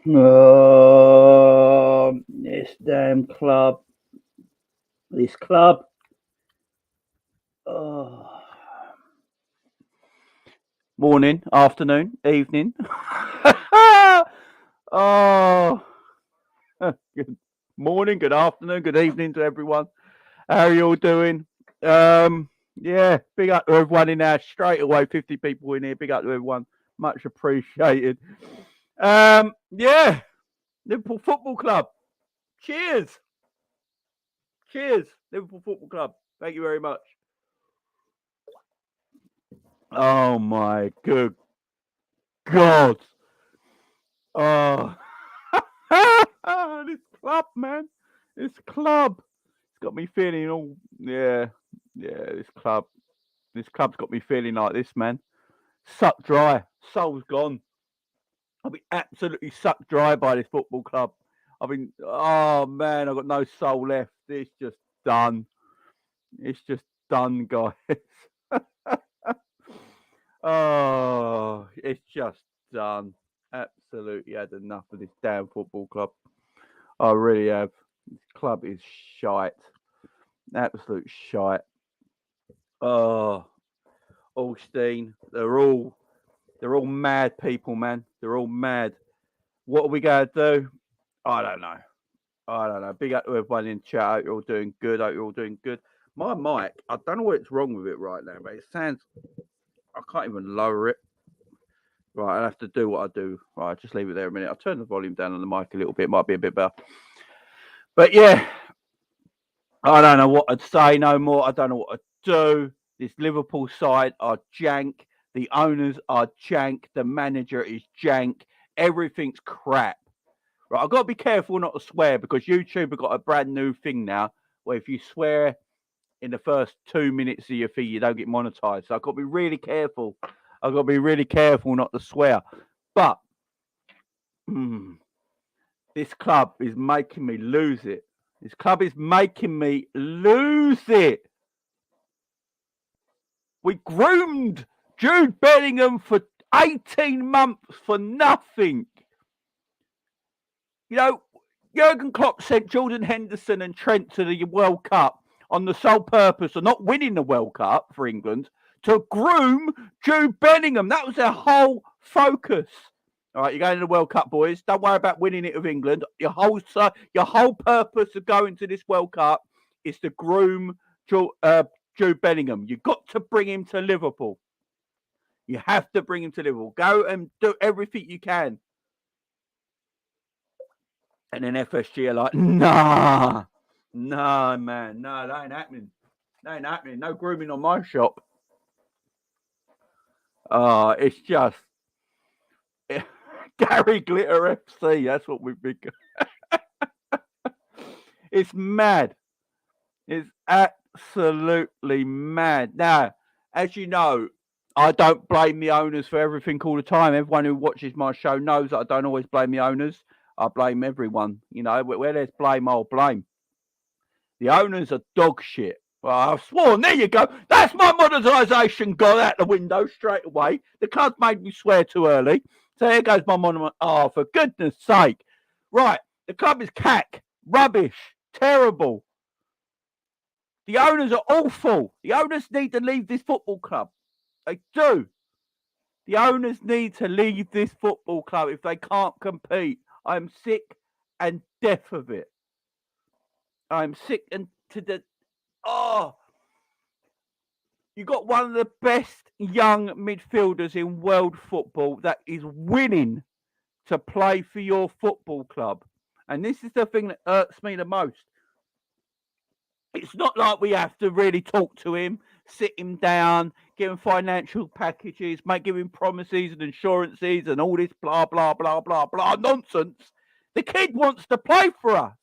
This damn club. This club. Morning, afternoon, evening. Good morning, good afternoon, good evening to everyone. How are you all doing? Yeah, big up to everyone in there. Straight away, 50 people in here. Big up to everyone. Much appreciated. Yeah, Liverpool Football Club. Cheers. Cheers, Liverpool Football Club. Thank you very much. Oh my good God. Oh, this club, man. This club. It's got me feeling all, yeah, this club. This club's got me feeling like this, man. Sucked dry. Soul's gone. I've been absolutely sucked dry by this football club. Oh man, I've got no soul left. It's just done. It's just done, guys. Oh, it's just done. Absolutely had enough of this damn football club. I really have. This club is shite. Absolute shite. Oh, Ornstein. They're all mad people, man. They're all mad. What are we going to do? I don't know. Big up to everyone in chat. I hope you're all doing good. My mic, I don't know what's wrong with it right now, but it sounds, I can't even lower it. Right, I'll have to do what I do. Right, just leave it there a minute. I'll turn the volume down on the mic a little bit. It might be a bit better. But yeah, I don't know what I'd say no more. I don't know what I'd do. This Liverpool side are jank. The owners are jank. The manager is jank. Everything's crap. Right, I've got to be careful not to swear because YouTube have got a brand new thing now where if you swear in the first 2 minutes of your feed, you don't get monetized. So I've got to be really careful. I've got to be really careful not to swear. But this club is making me lose it. This club is making me lose it. We groomed Jude Bellingham for 18 months for nothing. You know, Jurgen Klopp sent Jordan Henderson and Trent to the World Cup on the sole purpose of not winning the World Cup for England, to groom Jude Bellingham. That was their whole focus. All right, you're going to the World Cup, boys. Don't worry about winning it with England. Your whole purpose of going to this World Cup is to groom Jude Bellingham. You've got to bring him to Liverpool. You have to bring him to Liverpool. Go and do everything you can. And then FSG are like, nah, man. No, that ain't happening. That ain't happening. No grooming on my shop. It's just Gary Glitter FC. That's what we've become. It's mad. It's absolutely mad. Now, as you know, I don't blame the owners for everything all the time. Everyone who watches my show knows that I don't always blame the owners. I blame everyone. You know, where there's blame, I'll blame. The owners are dog shit. Well, I've sworn. There you go. That's my monetisation gone out the window straight away. The club made me swear too early. So here goes my monument. Oh, for goodness sake. Right. The club is cack. Rubbish. Terrible. The owners are awful. The owners need to leave this football club. They do. The owners need to leave this football club if they can't compete. I'm sick and deaf of it. I'm sick and to the... Oh, you got one of the best young midfielders in world football that is willing to play for your football club. And this is the thing that hurts me the most. It's not like we have to really talk to him, sit him down, give him financial packages, give him promises and assurances and all this blah, blah, blah, blah, blah nonsense. The kid wants to play for us.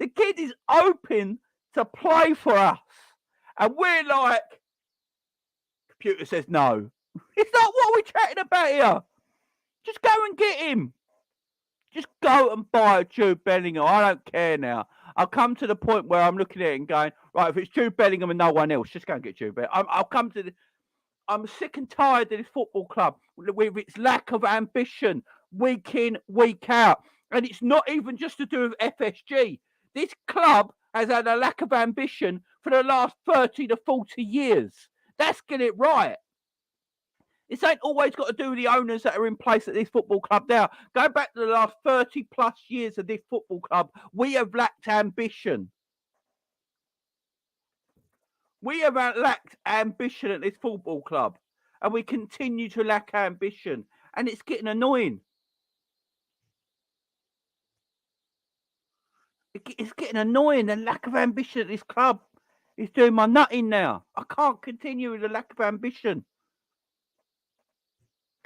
The kid is open to play for us. And we're like, computer says no. It's not what we're chatting about here. Just go and get him. Just go and buy a Jude Bellingham. I don't care now. I've come to the point where I'm looking at it and going, right, if it's Jude Bellingham and no one else, just go and get Jude Bellingham. I'm sick and tired of this football club with its lack of ambition, week in, week out. And it's not even just to do with FSG. This club has had a lack of ambition for the last 30 to 40 years. Let's get it right. This ain't always got to do with the owners that are in place at this football club now. Go back to the last 30 plus years of this football club, we have lacked ambition. We have lacked ambition at this football club, and we continue to lack ambition, and it's getting annoying. It's getting annoying. The lack of ambition at this club is doing my nutting now. I can't continue with the lack of ambition.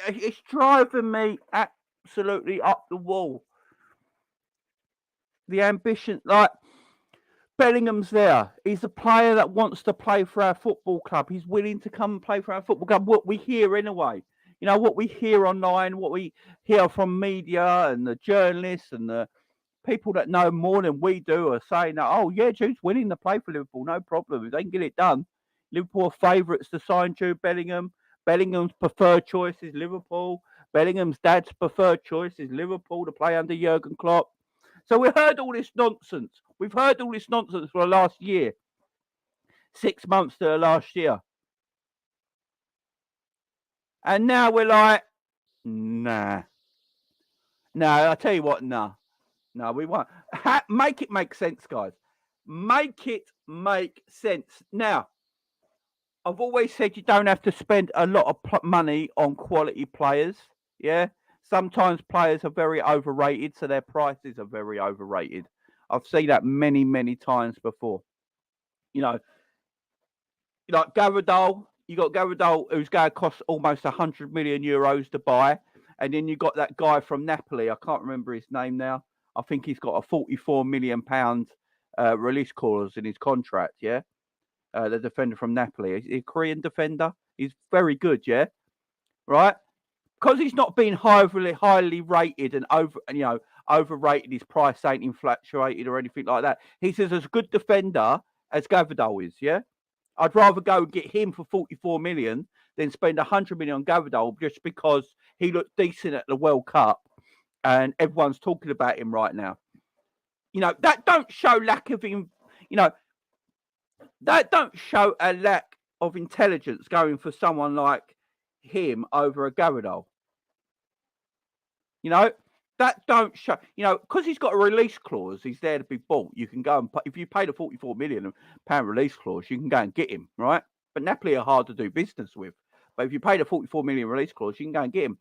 It's driving me absolutely up the wall. The ambition, like Bellingham's there. He's a player that wants to play for our football club. He's willing to come and play for our football club. What we hear anyway, you know, what we hear online, what we hear from media and the journalists and the people that know more than we do are saying that, oh yeah, Jude's willing to play for Liverpool, no problem. If they can get it done. Liverpool are favourites to sign Jude Bellingham. Bellingham's preferred choice is Liverpool. Bellingham's dad's preferred choice is Liverpool to play under Jurgen Klopp. So we heard all this nonsense. We've heard all this nonsense for the last year. 6 months to the last year. And now we're like, nah. No, I tell you what, nah. No, we won't. Make it make sense, guys. Make it make sense. Now, I've always said you don't have to spend a lot of money on quality players. Yeah. Sometimes players are very overrated, so their prices are very overrated. I've seen that many, many times before. You know, like Gavidal, you got Gavidal who's going to cost almost 100 million euros to buy. And then you got that guy from Napoli. I can't remember his name now. I think he's got a 44 million pound release clause in his contract. Yeah. The defender from Napoli. He's a Korean defender. He's very good. Yeah. Right. Because he's not been highly rated and overrated, his price ain't infatuated or anything like that. He's as good defender as Gavidal is, yeah? I'd rather go and get him for 44 million than spend 100 million on Gavidal just because he looked decent at the World Cup and everyone's talking about him right now. You know, that don't show lack of that don't show a lack of intelligence going for someone like him over a Gavidal. You know, that don't show, because he's got a release clause, he's there to be bought. You can go and, if you pay the 44 million pound release clause, you can go and get him, right? But Napoli are hard to do business with. But if you pay the 44 million release clause, you can go and get him.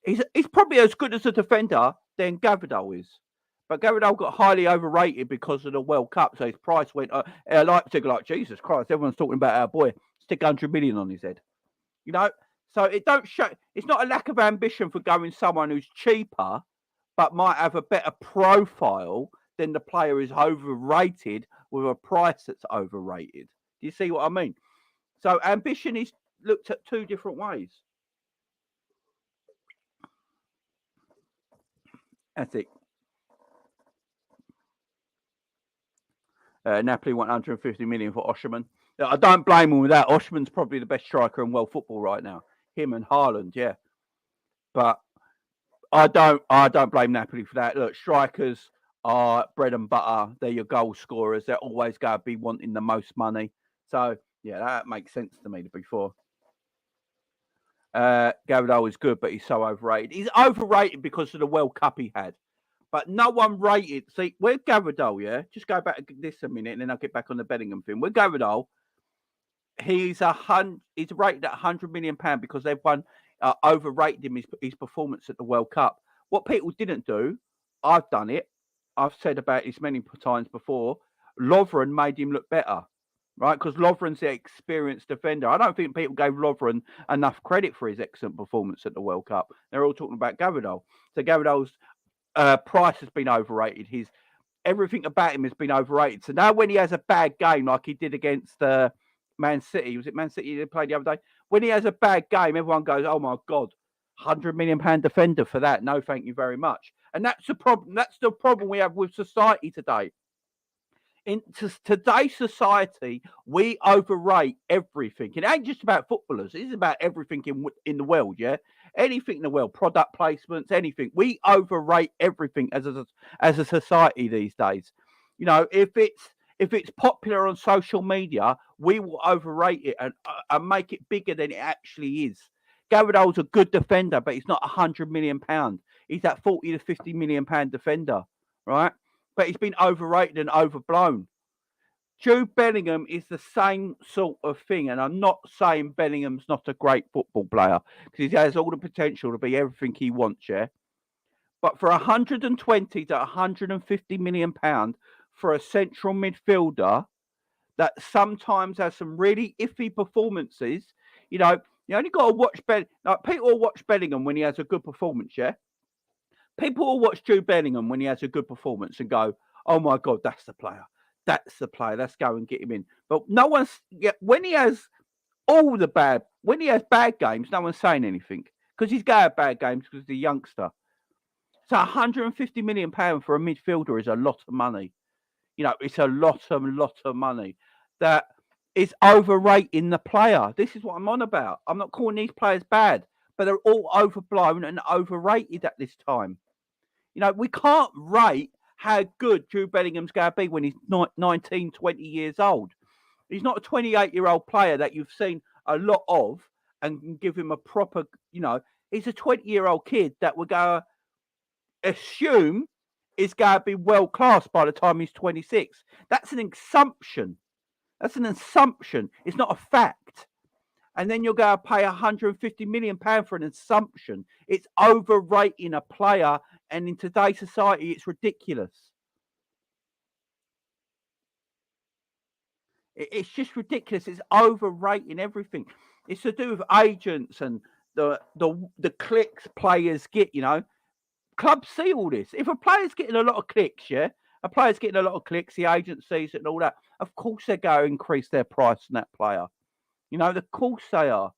He's probably as good as a defender than Gavidal is. But Gavidal got highly overrated because of the World Cup, so his price went up. Leipzig like, Jesus Christ, everyone's talking about our boy. Stick 100 million on his head. You know? So it don't show. It's not a lack of ambition for going someone who's cheaper, but might have a better profile than the player who's overrated with a price that's overrated. Do you see what I mean? So ambition is looked at two different ways. That's it. Napoli want 150 million for Osimhen. I don't blame him with that. Osimhen's probably the best striker in world football right now. Him and Haaland, yeah. But I don't blame Napoli for that. Look, strikers are bread and butter. They're your goal scorers. They're always going to be wanting the most money. So, yeah, that makes sense to me, to be fair. Gavidal is good, but he's so overrated. He's overrated because of the World Cup he had. But no one rated. See, we're Gavidal, yeah? Just go back to this a minute, and then I'll get back on the Bellingham thing. We're Gavidal. He's rated at 100 million pound because everyone overrated him his performance at the World Cup. What people didn't do, I've done it. I've said about this many times before. Lovren made him look better, right? Because Lovren's an experienced defender. I don't think people gave Lovren enough credit for his excellent performance at the World Cup. They're all talking about Gavidal. So Gavidal's price has been overrated. Everything about him has been overrated. So now when he has a bad game like he did against Man City. Was it Man City they played the other day? When he has a bad game, everyone goes, oh my God, 100 million pound defender for that. No, thank you very much. And that's the problem. That's the problem we have with society today. In today's society, we overrate everything. It ain't just about footballers. It's about everything in the world, yeah? Anything in the world, product placements, anything. We overrate everything as a society these days. You know, if it's popular on social media, we will overrate it and make it bigger than it actually is. Gavado's a good defender, but he's not £100 million. He's that 40 to 50 million pound defender, right? But he's been overrated and overblown. Jude Bellingham is the same sort of thing, and I'm not saying Bellingham's not a great football player because he has all the potential to be everything he wants, yeah. But for 120 to 150 million pound for a central midfielder that sometimes has some really iffy performances, you know, you only got to watch like people will watch Bellingham when he has a good performance, yeah. People will watch Jude Bellingham when he has a good performance and go, "Oh my God, that's the player. That's the player. Let's go and get him in." But no one's when he has when he has bad games, no one's saying anything because he's got bad games because he's a youngster. So 150 million pound for a midfielder is a lot of money. You know, it's a lot of money that is overrating the player. This is what I'm on about. I'm not calling these players bad, but they're all overblown and overrated at this time. You know, we can't rate how good Jude Bellingham's going to be when he's 19, 20 years old. He's not a 28-year-old player that you've seen a lot of and can give him a proper, you know, he's a 20-year-old kid that we're going to assume is going to be world class by the time he's 26. That's an assumption. That's an assumption. It's not a fact. And then you're going to pay 150 million pound for an assumption. It's overrating a player, and in today's society, it's ridiculous. It's just ridiculous. It's overrating everything. It's to do with agents and the clicks players get. You know, clubs see all this. If a player's getting a lot of clicks, yeah, a player's getting a lot of clicks, the agent sees it and all that. Of course, they're going to increase their price on that player. You know, of course they are.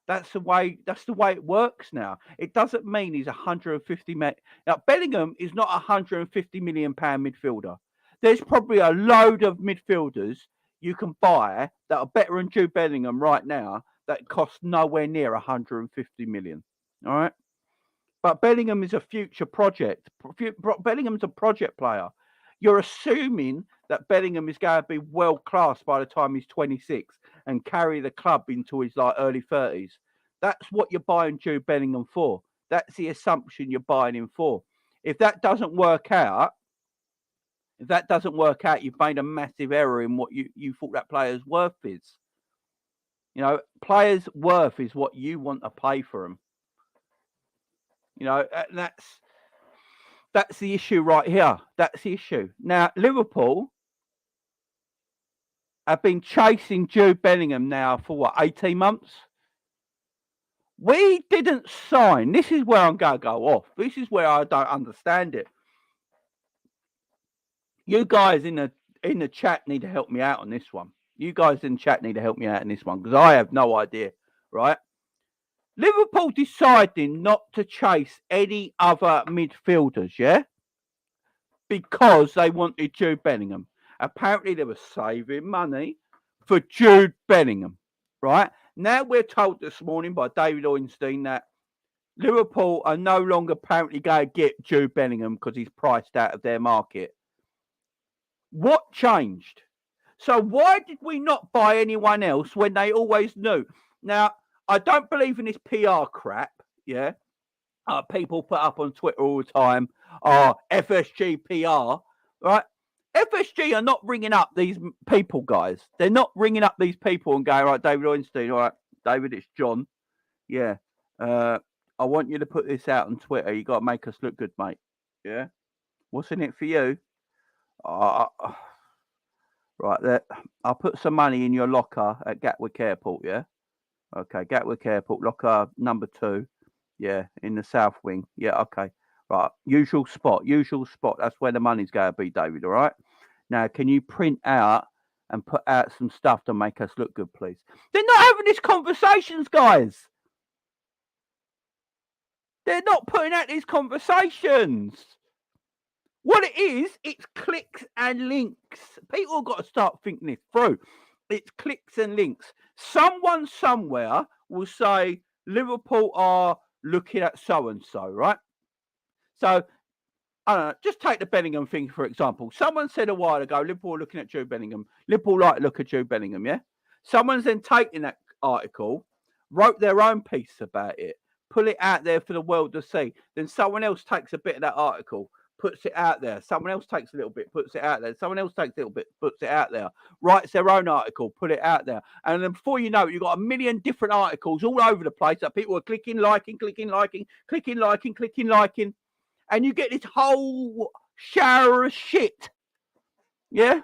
That's the way it works now. It doesn't mean he's 150 million. Now Bellingham is not 150 million pound midfielder. There's probably a load of midfielders you can buy that are better than Jude Bellingham right now that cost nowhere near 150 million. All right. But Bellingham is a future project. Bellingham's a project player. You're assuming that Bellingham is going to be world class by the time he's 26 and carry the club into his early 30s. That's what you're buying Jude Bellingham for. That's the assumption you're buying him for. If that doesn't work out, you've made a massive error in what you thought that player's worth is. You know, players' worth is what you want to pay for them. You know, that's the issue right here. That's the issue. Now, Liverpool have been chasing Jude Bellingham now for 18 months? We didn't sign. This is where I'm going to go off. This is where I don't understand it. You guys in the chat need to help me out on this one. You guys in the chat need to help me out on this one because I have no idea, right? Liverpool deciding not to chase any other midfielders, yeah? Because they wanted Jude Bellingham. Apparently, they were saving money for Jude Bellingham, right? Now we're told this morning by David Ornstein that Liverpool are no longer apparently going to get Jude Bellingham because he's priced out of their market. What changed? So why did we not buy anyone else when they always knew? Now, I don't believe in this PR crap, yeah? People put up on Twitter all the time, FSG PR, right? FSG are not ringing up these people, guys. They're not ringing up these people and going, right, David Ornstein, all right, David, it's John. Yeah. I want you to put this out on Twitter. You got to make us look good, mate. Yeah. What's in it for you? Right there. I'll put some money in your locker at Gatwick Airport, yeah? Okay, Gatwick Airport, locker number 2. Yeah, in the south wing. Yeah, okay. Right. Usual spot. That's where the money's going to be, David, all right? Now, can you print out and put out some stuff to make us look good, please? They're not having these conversations, guys. They're not putting out these conversations. What it is, it's clicks and links. People have got to start thinking this through. It's clicks and links. Someone somewhere will say Liverpool are looking at so and so, right? So I don't know, just take the Bellingham thing for example. Someone said a while ago, Liverpool are looking at Jude Bellingham. Liverpool like to look at Jude Bellingham, yeah? Someone's then taken that article, wrote their own piece about it, put it out there for the world to see. Then someone else takes a bit of that article, puts it out there. Someone else takes a little bit, puts it out there. Someone else takes a little bit, puts it out there. Writes their own article, put it out there. And then before you know it, you've got a million different articles all over the place that people are clicking, liking, and you get this whole shower of shit. Yeah?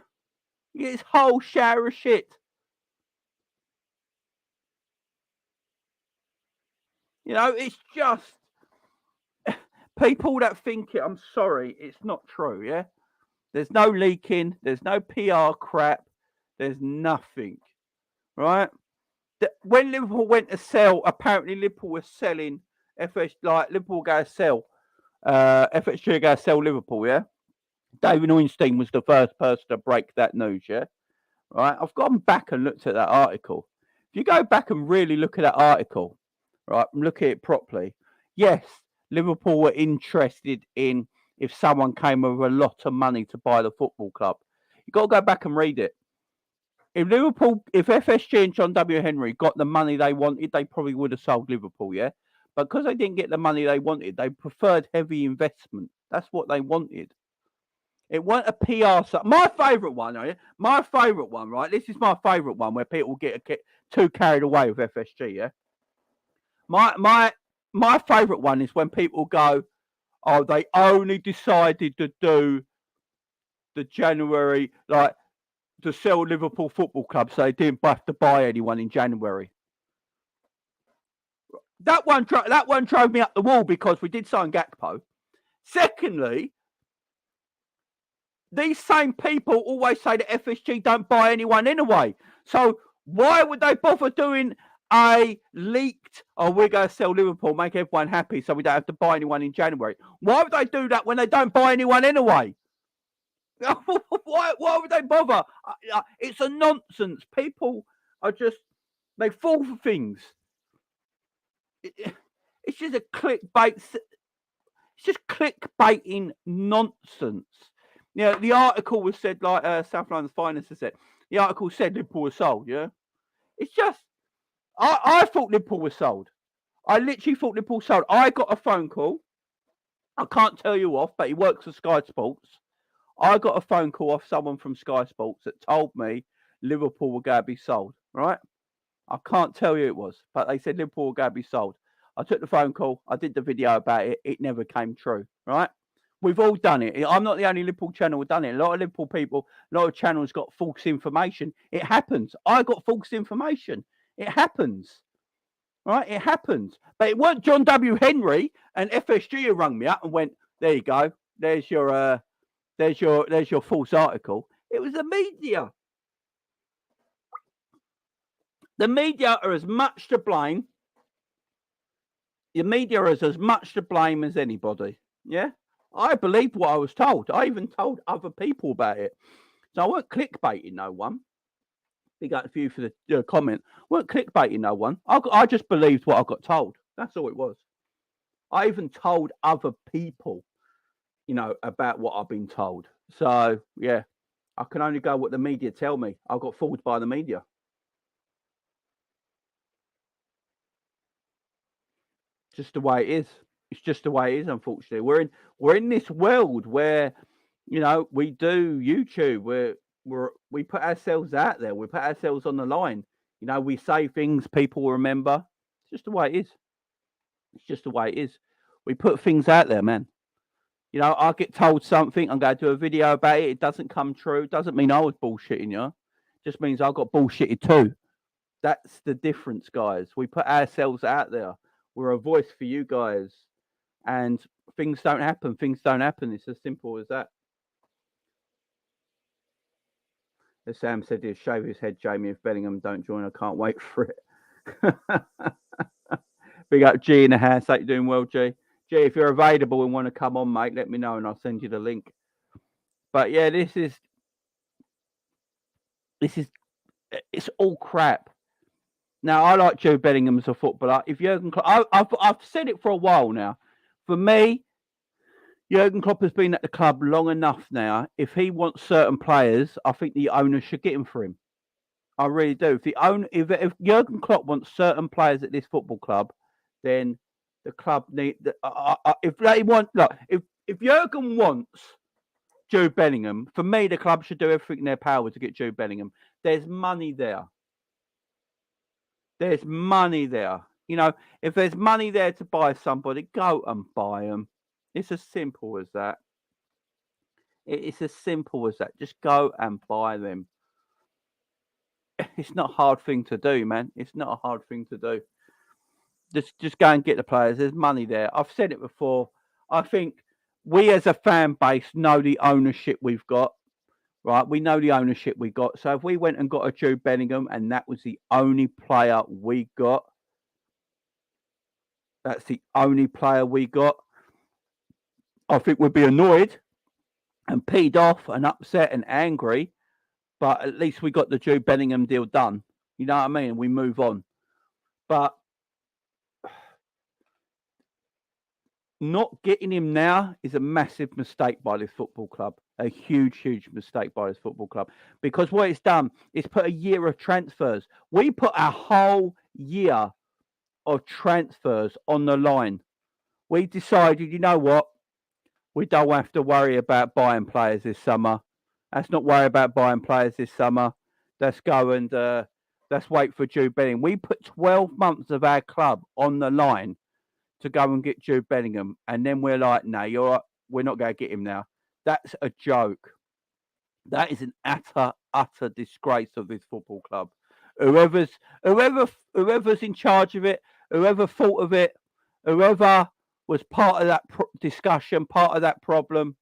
You get this whole shower of shit. You know, it's just people that think it, I'm sorry, it's not true, yeah? There's no leaking, there's no PR crap, there's nothing, right? When Liverpool went to sell, apparently Liverpool was selling Liverpool go to sell, FSG go to sell Liverpool, yeah? David Ornstein was the first person to break that news, yeah? Right? I've gone back and looked at that article. If you go back and really look at that article, right, and look at it properly, yes, Liverpool were interested in if someone came with a lot of money to buy the football club. You've got to go back and read it. If FSG and John W. Henry got the money they wanted, they probably would have sold Liverpool, yeah? But because they didn't get the money they wanted, they preferred heavy investment. That's what they wanted. It wasn't a PR stuff. My favourite one, right? Right? This is my favourite one where people get too carried away with FSG, yeah? My favourite one is when people go, oh, they only decided to do the January, like, to sell Liverpool Football Club, so they didn't have to buy anyone in January. That one drove me up the wall because we did sign Gakpo. Secondly, these same people always say that FSG don't buy anyone anyway. So why would they bother doing a leaked, oh, we're going to sell Liverpool, make everyone happy so we don't have to buy anyone in January? Why would they do that when they don't buy anyone anyway? Why would they bother? It's a nonsense. People are just, they fall for things. It's just a clickbait. It's just clickbaiting nonsense. Yeah, the article was said, like South London's Finest has said, the article said Liverpool was sold, yeah? It's just, I thought Liverpool was sold. I literally thought Liverpool sold. I got a phone call. I can't tell you off, but he works for Sky Sports. I got a phone call off someone from Sky Sports that told me Liverpool were going to be sold, right? I can't tell you it was, but they said Liverpool were going to be sold. I took the phone call. I did the video about it. It never came true, right? We've all done it. I'm not the only Liverpool channel who've done it. A lot of Liverpool people, a lot of channels got false information. It happens. I got false information. It happens. Right? It happens. But it weren't John W. Henry and FSG who rung me up and went, there you go. There's your false article. It was the media. The media are as much to blame. The media is as much to blame as anybody. Yeah? I believed what I was told. I even told other people about it. So I weren't clickbaiting no one. Big up to you for the comment. I weren't clickbaiting no one. I just believed what I got told. That's all it was. I even told other people, about what I've been told. So, yeah, I can only go what the media tell me. I got fooled by the media. Just the way it is. It's just the way it is, unfortunately. We're in this world where, we do YouTube, we put ourselves out there, we put ourselves on the line. We say things people remember. It's just the way it is. It's just the way it is. We put things out there, man. I get told something, I'm going to do a video about it. It doesn't come true. Doesn't mean I was bullshitting, just means I got bullshitted too. That's the difference, guys. We put ourselves out there. We're a voice for you guys. And things don't happen. Things don't happen. It's as simple as that. As Sam said, he'll shave his head, Jamie, if Bellingham don't join. I can't wait for it. Big up G in the house. Hope you're doing well, G. G, if you're available and want to come on, mate, let me know and I'll send you the link. But yeah, it's all crap. Now, I like Jude Bellingham as a footballer. If Jurgen Klopp, I've said it for a while now. For me, Jurgen Klopp has been at the club long enough now. If he wants certain players, I think the owner should get him for him. I really do. If Jurgen Klopp wants certain players at this football club, then the club need. If they want, look, if Jurgen wants Jude Bellingham, for me, the club should do everything in their power to get Jude Bellingham. There's money there. There's money there. You know, if there's money there to buy somebody, go and buy them. It's as simple as that. It's as simple as that. Just go and buy them. It's not a hard thing to do, man. It's not a hard thing to do. Just go and get the players. There's money there. I've said it before. I think we as a fan base know the ownership we've got. Right, we know the ownership we got. So if we went and got a Jude Bellingham and that was the only player we got, that's the only player we got, I think we'd be annoyed and peed off and upset and angry. But at least we got the Jude Bellingham deal done. You know what I mean? We move on. But not getting him now is a massive mistake by this football club. A huge, huge mistake by this football club. Because what it's done is put a year of transfers. We put a whole year of transfers on the line. We decided, you know what? We don't have to worry about buying players this summer. Let's not worry about buying players this summer. Let's go and let's wait for Jude Bellingham. We put 12 months of our club on the line to go and get Jude Bellingham. And then we're like, no, you're right. We're not going to get him now. That's a joke. That is an utter disgrace of this football club. Whoever's in charge of it, whoever thought of it, whoever was part of that discussion, part of that problem,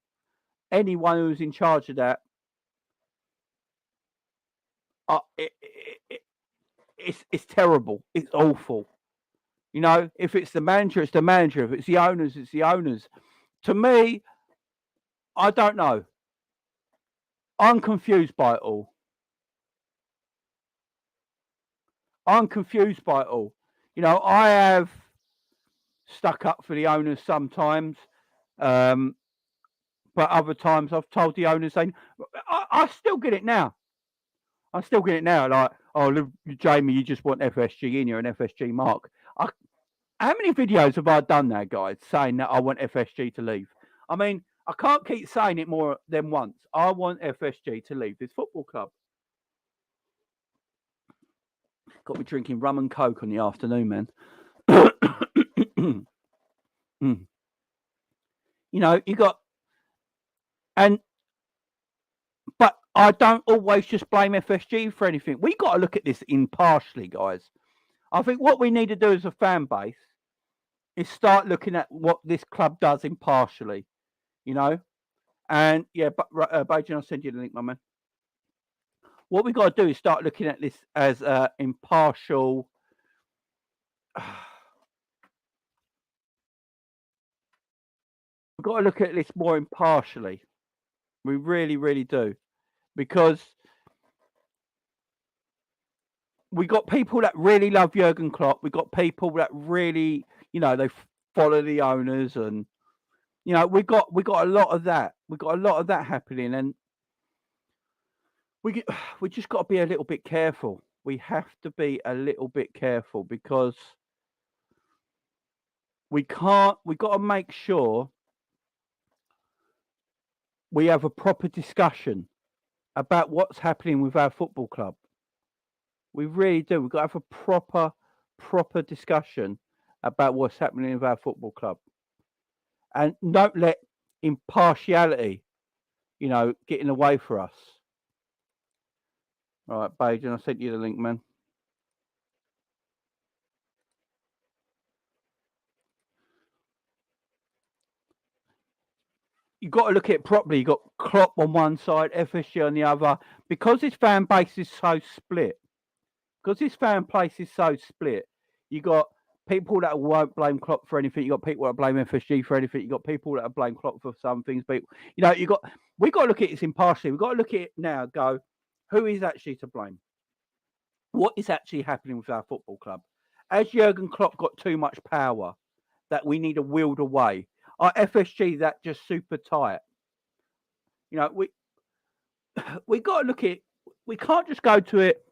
anyone who's in charge of that, it's terrible. It's awful. You know, if it's the manager, it's the manager. If it's the owners, it's the owners. To me, I don't know. I'm confused by it all. You know, I have stuck up for the owners sometimes. But other times I've told the owners, saying, I still get it now. Like, oh, look, Jamie, you just want FSG in. You're an FSG mark. How many videos have I done now, guys, saying that I want FSG to leave? I mean, I can't keep saying it more than once. I want FSG to leave this football club. Got me drinking rum and coke in the afternoon, man. You know, but I don't always just blame FSG for anything. We got to look at this impartially, guys. I think what we need to do as a fan base is start looking at what this club does impartially, you know. And yeah, but Bajan, I'll send you the link, my man. What we got to do is start looking at this as impartial. We've got to look at this more impartially. We really, really do, because we got people that really love Jurgen Klopp. We got people that really, you know, they follow the owners, and you know, we got a lot of that. We got a lot of that happening, and we just got to be a little bit careful. We have to be a little bit careful, because we got to make sure we have a proper discussion about what's happening with our football club. We really do. We've got to have a proper discussion about what's happening with our football club. And don't let impartiality, you know, get in the way for us. All right, Bajan, I sent you the link, man. You've got to look at it properly. You've got Klopp on one side, FSG on the other. Because this fan base is so split, you got people that won't blame Klopp for anything. You got people that blame FSG for anything. You got people that blame Klopp for some things. But we got to look at it impartially. We've got to look at it now. And go, who is actually to blame? What is actually happening with our football club? Has Jurgen Klopp got too much power that we need to wield away? Our FSG that just super tight. We got to look at it. We can't just go to it.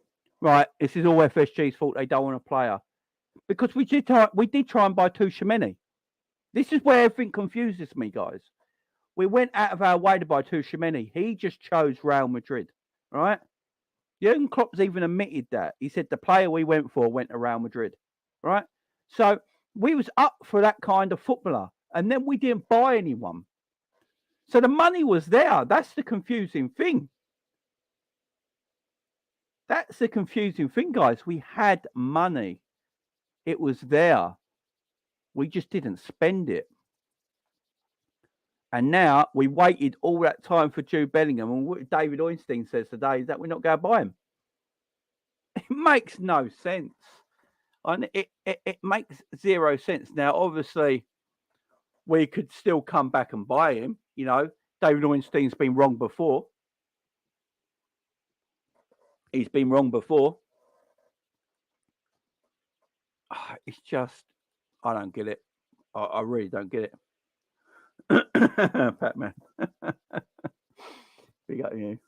Right, this is all FSG's fault. They don't want a player. Because we did try and buy Tuchemeni. This is where everything confuses me, guys. We went out of our way to buy Tuchemeni. He just chose Real Madrid, right? Jurgen Klopp's even admitted that. He said the player we went for went to Real Madrid, right? So we was up for that kind of footballer, and then we didn't buy anyone. So the money was there. That's the confusing thing. That's the confusing thing, guys. We had money. It was there. We just didn't spend it. And now we waited all that time for Jude Bellingham. And what David Ornstein says today is that we're not going to buy him. It makes no sense. And it makes zero sense. Now, obviously, we could still come back and buy him. David Ornstein's been wrong before. He's been wrong before. It's just, I don't get it. I really don't get it. Batman. Big up you.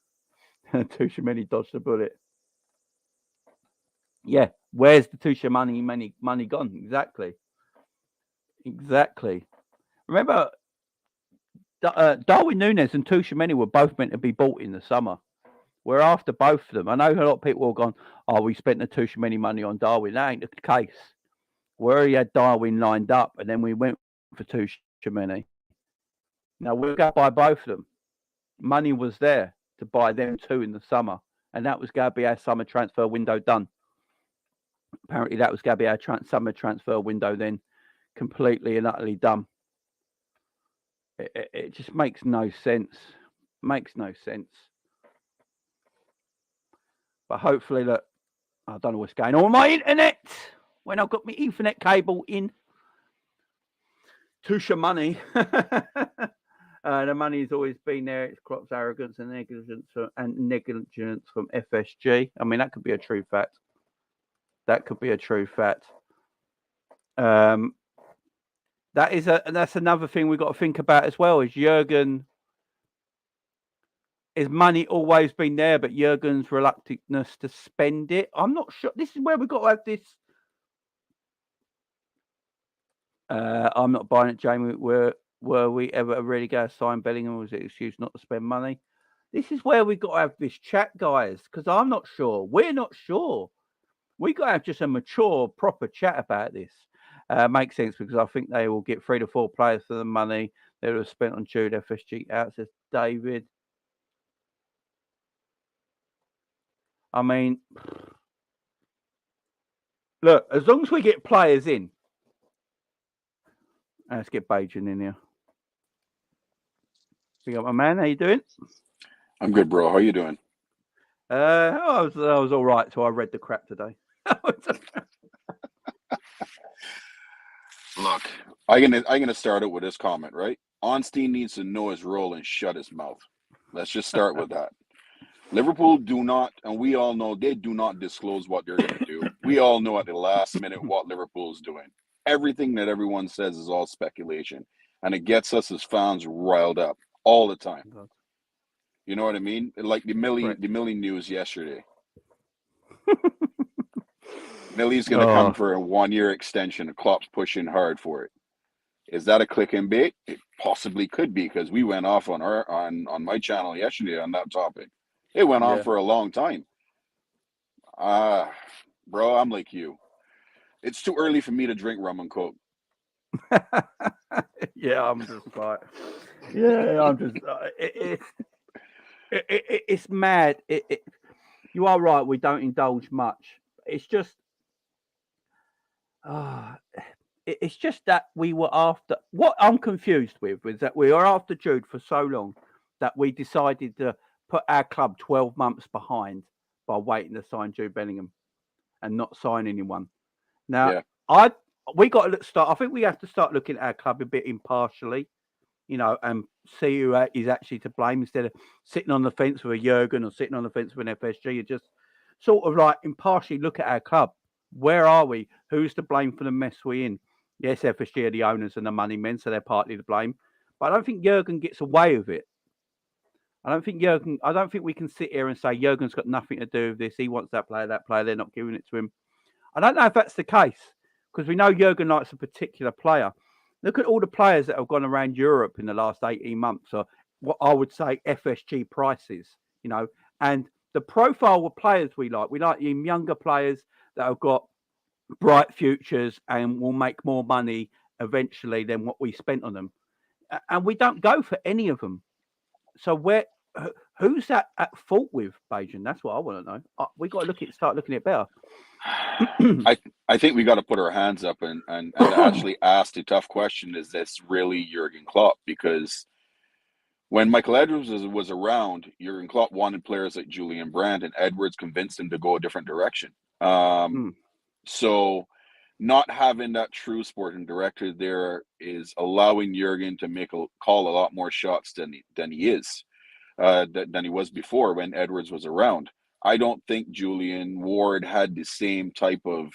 Tuchemeni dodged the bullet. Yeah, where's the Tuchemeni money gone? Exactly. Remember, Darwin Núñez and Tuchemeni were both meant to be bought in the summer. We're after both of them. I know a lot of people have gone, we spent the Tuchemeni money on Darwin. That ain't the case. We already had Darwin lined up, and then we went for Tuchemeni. Now, we're going to buy both of them. Money was there to buy them two in the summer, and that was going to be our summer transfer window done. Apparently, that was going to be our summer transfer window then completely and utterly done. It just makes no sense. Makes no sense. But hopefully, look, I don't know what's going on with my internet when I've got my Ethernet cable in. Tuchemeni. The money's always been there. It's Klopp's arrogance and negligence from FSG. I mean, that could be a true fact. That's another thing we've got to think about as well. Is Jurgen? Is money always been there, but Jurgen's reluctantness to spend it? I'm not sure. This is where we've got to have this. I'm not buying it, Jamie. Were we ever really going to sign Bellingham, or was it an excuse not to spend money? This is where we've got to have this chat, guys, because I'm not sure. We're not sure. We've got to have just a mature, proper chat about this. Makes sense, because I think they will get 3 to 4 players for the money they would have spent on Jude FSG out, says David. I mean, look, as long as we get players in. Let's get Bajan in here. Big up, my man. How you doing? I'm good, bro. How you doing? I was all right till I read the crap today. Look, I'm gonna start out with this comment, right? Ornstein needs to know his role and shut his mouth. Let's just start with that. Liverpool do not, and we all know they do not disclose what they're going to do. We all know at the last minute what Liverpool's doing. Everything that everyone says is all speculation, and it gets us as fans riled up all the time. You know what I mean? Like the Millie news yesterday. Millie's going to come for a 1-year extension. The Klopp's pushing hard for it. Is that a click and bait? It possibly could be, because we went off on my channel yesterday on that topic. It went on for a long time. Bro, I'm like you. It's too early for me to drink rum and coke. Yeah, I'm just like, I'm just. It's mad. You are right. We don't indulge much. It's just, it's just that we were after. What I'm confused with is that we were after Jude for so long that we decided to put our club 12 months behind by waiting to sign Jude Bellingham and not sign anyone. Now, we got to start. I think we have to start looking at our club a bit impartially, and see who is actually to blame instead of sitting on the fence with a Jurgen or sitting on the fence with an FSG. You just sort of like impartially look at our club. Where are we? Who's to blame for the mess we're in? Yes, FSG are the owners and the money men, so they're partly to blame. But I don't think Jurgen gets away with it. I don't think we can sit here and say Jurgen's got nothing to do with this. He wants that player. They're not giving it to him. I don't know if that's the case because we know Jurgen likes a particular player. Look at all the players that have gone around Europe in the last 18 months, or what I would say FSG prices, and the profile of players we like. We like younger players that have got bright futures and will make more money eventually than what we spent on them. And we don't go for any of them. So who's that at fault with, Bajan? That's what I want to know. We got to start looking at it better. I think we got to put our hands up and actually ask the tough question: is this really Jurgen Klopp? Because when Michael Edwards was around, Jurgen Klopp wanted players like Julian Brandt, and Edwards convinced him to go a different direction. So not having that true sporting director there is allowing Jurgen to call a lot more shots than he is. Than he was before when Edwards was around. I don't think Julian Ward had the same type of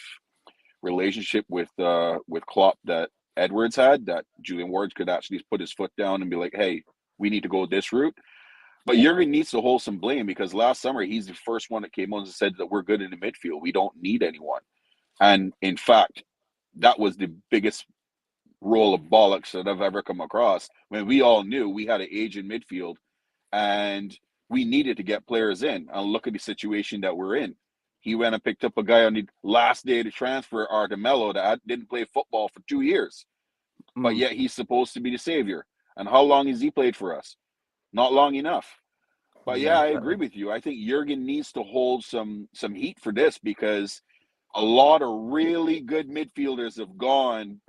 relationship with Klopp that Edwards had, that Julian Ward could actually put his foot down and be like, hey, we need to go this route. But Jurgen needs to hold some blame because last summer he's the first one that came on and said that we're good in the midfield. We don't need anyone. And in fact, that was the biggest roll of bollocks that I've ever come across when we all knew we had an aging midfield and we needed to get players in. And look at the situation that we're in. He went and picked up a guy on the last day of the transfer, Artemelo, that didn't play football for 2 years. But yet he's supposed to be the savior. And how long has he played for us? Not long enough. But yeah, I agree with you. I think Jurgen needs to hold some heat for this because a lot of really good midfielders have gone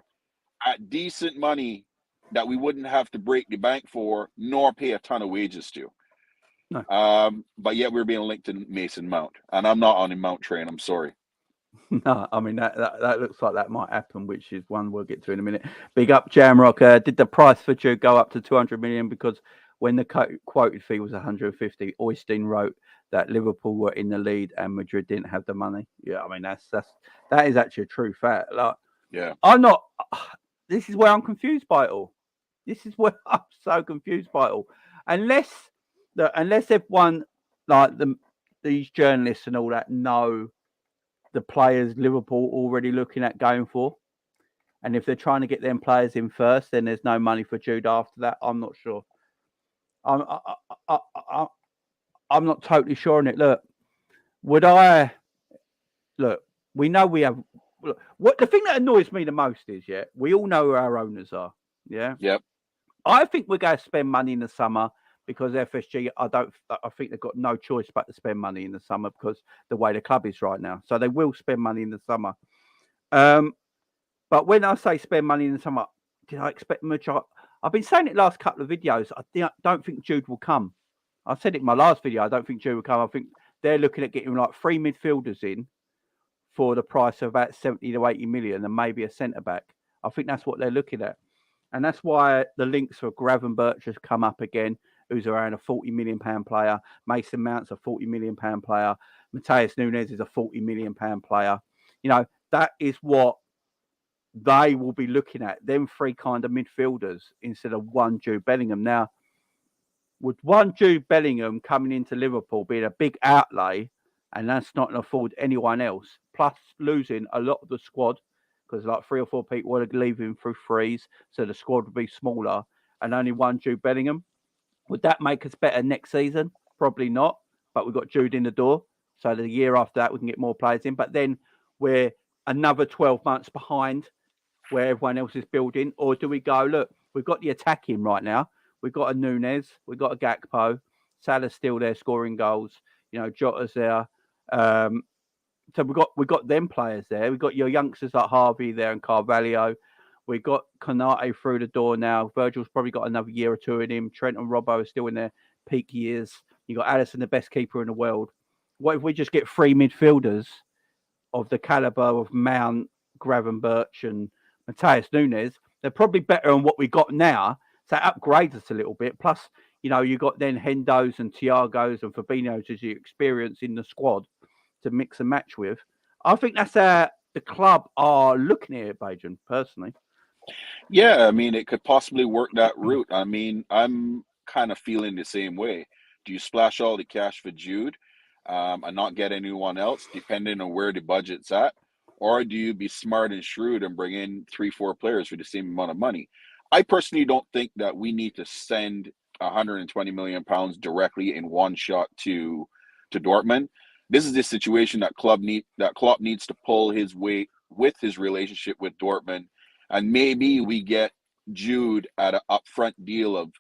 at decent money that we wouldn't have to break the bank for, nor pay a ton of wages to. No. But yet we're being linked to Mason Mount, and I'm not on the Mount train. I'm sorry. No, I mean that looks like that might happen, which is one we'll get to in a minute. Big up, Jamrock. Did the price for Jude go up to 200 million because when the quoted fee was 150, Ornstein wrote that Liverpool were in the lead and Madrid didn't have the money? Yeah, I mean that is actually a true fact. Like, yeah, I'm not. This is where I'm confused by it all. This is where I'm so confused by it all. Unless everyone like these journalists and all that know the players Liverpool already looking at going for, and if they're trying to get them players in first, then there's no money for Jude after that. I'm not sure. I'm not totally sure on it. Look, we know we have. Look, what the thing that annoys me the most is, we all know who our owners are. Yeah. Yep. I think we're going to spend money in the summer because FSG, I think they've got no choice but to spend money in the summer because the way the club is right now. So they will spend money in the summer. But when I say spend money in the summer, did I expect much? I've been saying it last couple of videos. I don't think Jude will come. I said it in my last video. I don't think Jude will come. I think they're looking at getting like 3 midfielders in for the price of about 70 to 80 million and maybe a centre back. I think that's what they're looking at. And that's why the links for Gravenberch has come up again, who's around a £40 million player. Mason Mount's a £40 million player. Mateus Nunes is a £40 million player. That is what they will be looking at, them 3 kind of midfielders instead of one Jude Bellingham. Now, with one Jude Bellingham coming into Liverpool being a big outlay, and that's not going to afford anyone else, plus losing a lot of the squad, because like 3 or 4 people are leaving through freeze, so the squad would be smaller, and only one Jude Bellingham. Would that make us better next season? Probably not, but we've got Jude in the door, so the year after that we can get more players in, but then we're another 12 months behind where everyone else is building. Or do we go, look, we've got the attacking right now, we've got a Nunes, we've got a Gakpo, Salah's still there scoring goals, Jota's there. So we've got them players there. We've got your youngsters like Harvey there and Carvalho. We've got Konate through the door now. Virgil's probably got another year or two in him. Trent and Robbo are still in their peak years. You got Alisson, the best keeper in the world. What if we just get 3 midfielders of the caliber of Mount, Gravenberch, and Matthias Nunes. They're probably better than what we got now. So it upgrades us a little bit. Plus, you got then Hendos and Thiagos and Fabinho's as you experience in the squad to mix and match with. I think that's how the club are looking at it, Bajan, personally. Yeah, I mean, it could possibly work that route. I mean, I'm kind of feeling the same way. Do you splash all the cash for Jude and not get anyone else, depending on where the budget's at? Or do you be smart and shrewd and bring in 3, 4 players for the same amount of money? I personally don't think that we need to send 120 million pounds directly in one shot to Dortmund. This is the situation that Klopp needs to pull his weight with his relationship with Dortmund, and maybe we get Jude at an upfront deal of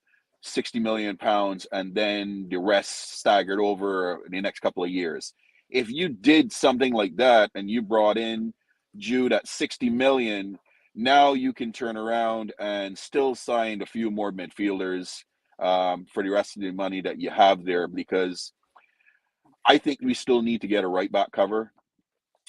60 million pounds and then the rest staggered over the next couple of years. If you did something like that and you brought in Jude at 60 million, now you can turn around and still sign a few more midfielders for the rest of the money that you have there, because I think we still need to get a right back cover.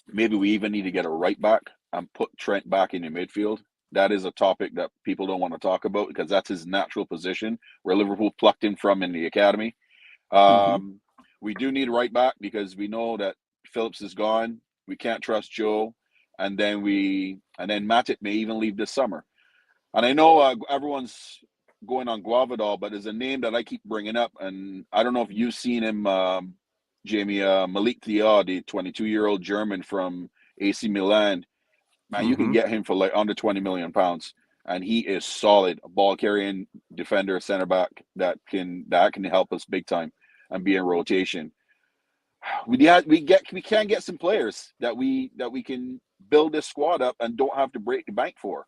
Maybe we even need to get a right back and put Trent back in the midfield. That is a topic that people don't want to talk about because that's his natural position where Liverpool plucked him from in the academy. Mm-hmm. We do need a right back because we know that Phillips is gone. We can't trust Joe, and then Matip may even leave this summer. And I know everyone's going on Guavadal, but there's a name that I keep bringing up, and I don't know if you've seen him, Jamie, Malik Thiaw, the 22-year-old German from AC Milan. Man, you can Mm-hmm. get him for like under 20 million pounds, and he is solid, a ball carrying defender, center back that can help us big time and be in rotation. We can get some players that we can build this squad up and don't have to break the bank for.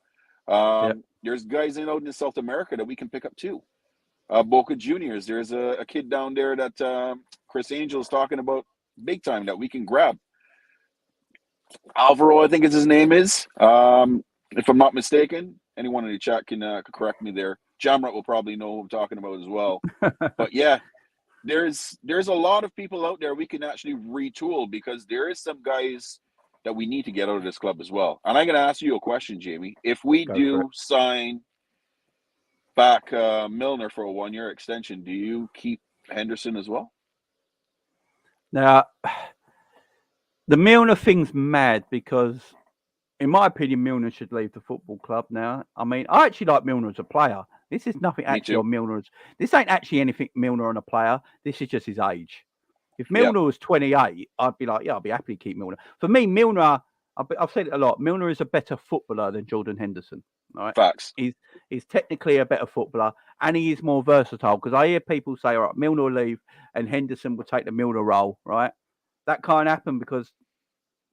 Yeah. There's guys out in South America that we can pick up too. Boca Juniors. There's a kid down there that Chris Angel is talking about big time that we can grab. Alvaro, I think is his name is. If I'm not mistaken, anyone in the chat can correct me there. Jamrat will probably know who I'm talking about as well. But yeah, there's a lot of people out there we can actually retool because there is some guys that we need to get out of this club as well. And I'm going to ask you a question, Jamie. If we Go for it. do sign back Milner for a 1-year extension, do you keep Henderson as well? Now, the Milner thing's mad because, in my opinion, Milner should leave the football club now. I mean, I actually like Milner as a player. This is nothing Me actually too. on Milner. This ain't actually anything Milner on a player. This is just his age. If Yep. Milner was 28, I'd be like, yeah, I'd be happy to keep Milner. For me, Milner, I've said it a lot, Milner is a better footballer than Jordan Henderson. All right? Facts. He's technically a better footballer and he is more versatile because I hear people say, all right, Milner will leave and Henderson will take the Milner role, right? That can't happen because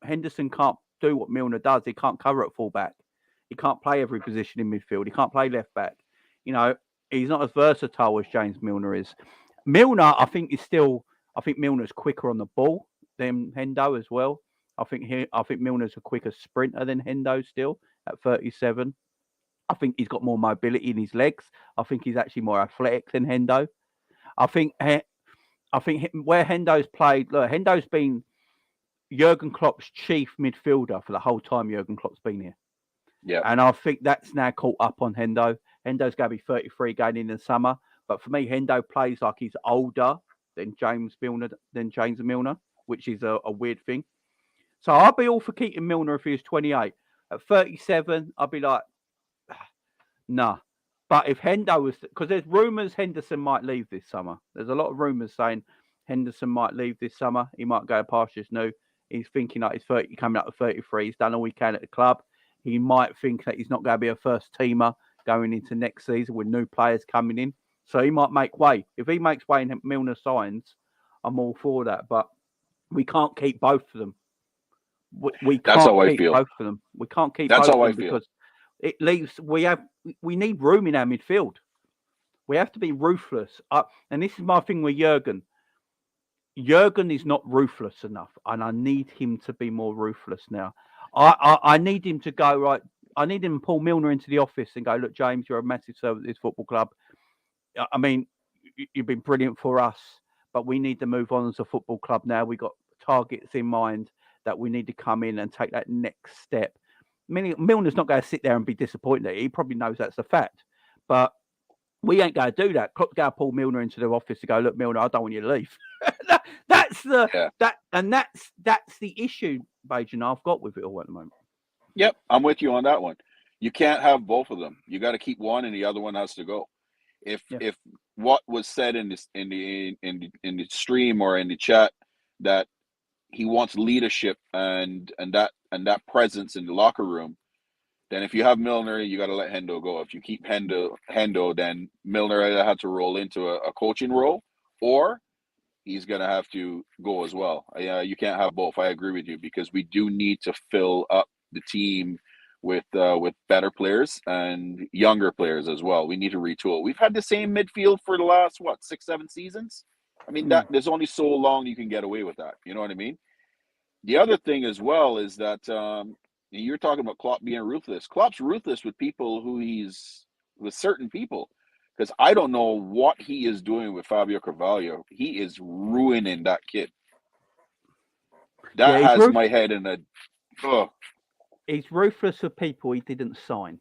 Henderson can't do what Milner does. He can't cover at fullback. He can't play every position in midfield. He can't play left back. He's not as versatile as James Milner is. Milner, I think Milner's quicker on the ball than Hendo as well. I think Milner's a quicker sprinter than Hendo still at 37. I think he's got more mobility in his legs. I think he's actually more athletic than Hendo. I think where Hendo's played, look, Hendo's been Jurgen Klopp's chief midfielder for the whole time Jurgen Klopp's been here. Yeah. And I think that's now caught up on Hendo. Hendo's going to be 33 going in the summer. But for me, Hendo plays like he's older than James Milner, which is a weird thing. So I'd be all for keeping Milner if he was 28. At 37, I'd be like, nah. But if Hendo was, because there's rumours Henderson might leave this summer. There's a lot of rumours saying Henderson might leave this summer. He might go past this new. He's thinking like he's 30, coming up to 33. He's done all he can at the club. He might think that he's not going to be a first teamer going into next season with new players coming in. So he might make way. If he makes way and Milner signs, I'm all for that. But we can't keep both of them. We That's can't how I keep feel. both of them. We can't keep That's both how of I them feel. because it leaves. We need room in our midfield. We have to be ruthless. And this is my thing with Jurgen. Jurgen is not ruthless enough, and I need him to be more ruthless now. I need him to go right. I need him to pull Milner into the office and go, look, James, you're a massive servant of this football club. I mean, you've been brilliant for us, but we need to move on as a football club now. We've got targets in mind that we need to come in and take that next step. Milner's not going to sit there and be disappointed. He probably knows that's a fact, but we ain't going to do that. Klopp's going to pull Milner into the office to go, look, Milner, I don't want you to leave. That's the issue, Bajan, I've got with it all at the moment. Yep, I'm with you on that one. You can't have both of them. You got to keep one, and the other one has to go. If what was said in the stream or in the chat that he wants leadership and that presence in the locker room, then if you have Milner, you got to let Hendo go. If you keep Hendo, then Milner either had to roll into a coaching role, or he's going to have to go as well. You can't have both. I agree with you, because we do need to fill up the team with better players and younger players as well. We need to retool. We've had the same midfield for the last 6-7 seasons. I mean, that there's only so long you can get away with that. You know what I mean? The other thing as well is that you're talking about Klopp being ruthless. Klopp's ruthless with people with certain people, because I don't know what he is doing with Fabio Carvalho. He is ruining that kid. That has my head in a. He's ruthless with people he didn't sign.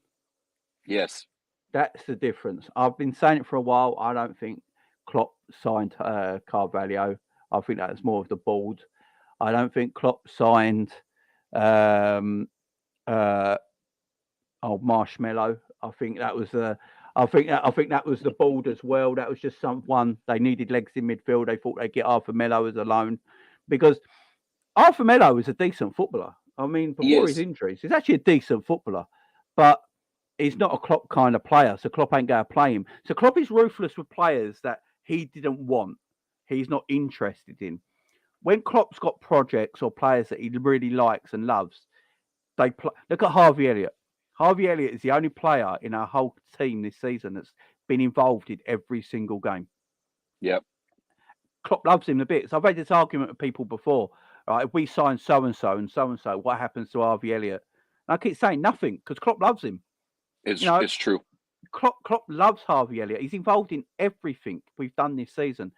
Yes. That's the difference. I've been saying it for a while. I don't think Klopp signed Carvalho. I think that's more of the board. I don't think Klopp signed Marshmallow. I think that was I think that was the board as well. That was just someone they needed legs in midfield. They thought they'd get Arthur Melo as a loan, because Arthur Melo is a decent footballer. I mean, before his injuries, he's actually a decent footballer, but he's not a Klopp kind of player. So Klopp ain't going to play him. So Klopp is ruthless with players that he didn't want. He's not interested in. When Klopp's got projects or players that he really likes and loves, they play. Look at Harvey Elliott. Harvey Elliott is the only player in our whole team this season that's been involved in every single game. Yep. Klopp loves him a bit. So I've had this argument with people before. Right, if we sign so-and-so and so-and-so, what happens to Harvey Elliott? And I keep saying nothing, because Klopp loves him. It's true. Klopp loves Harvey Elliott. He's involved in everything we've done this season.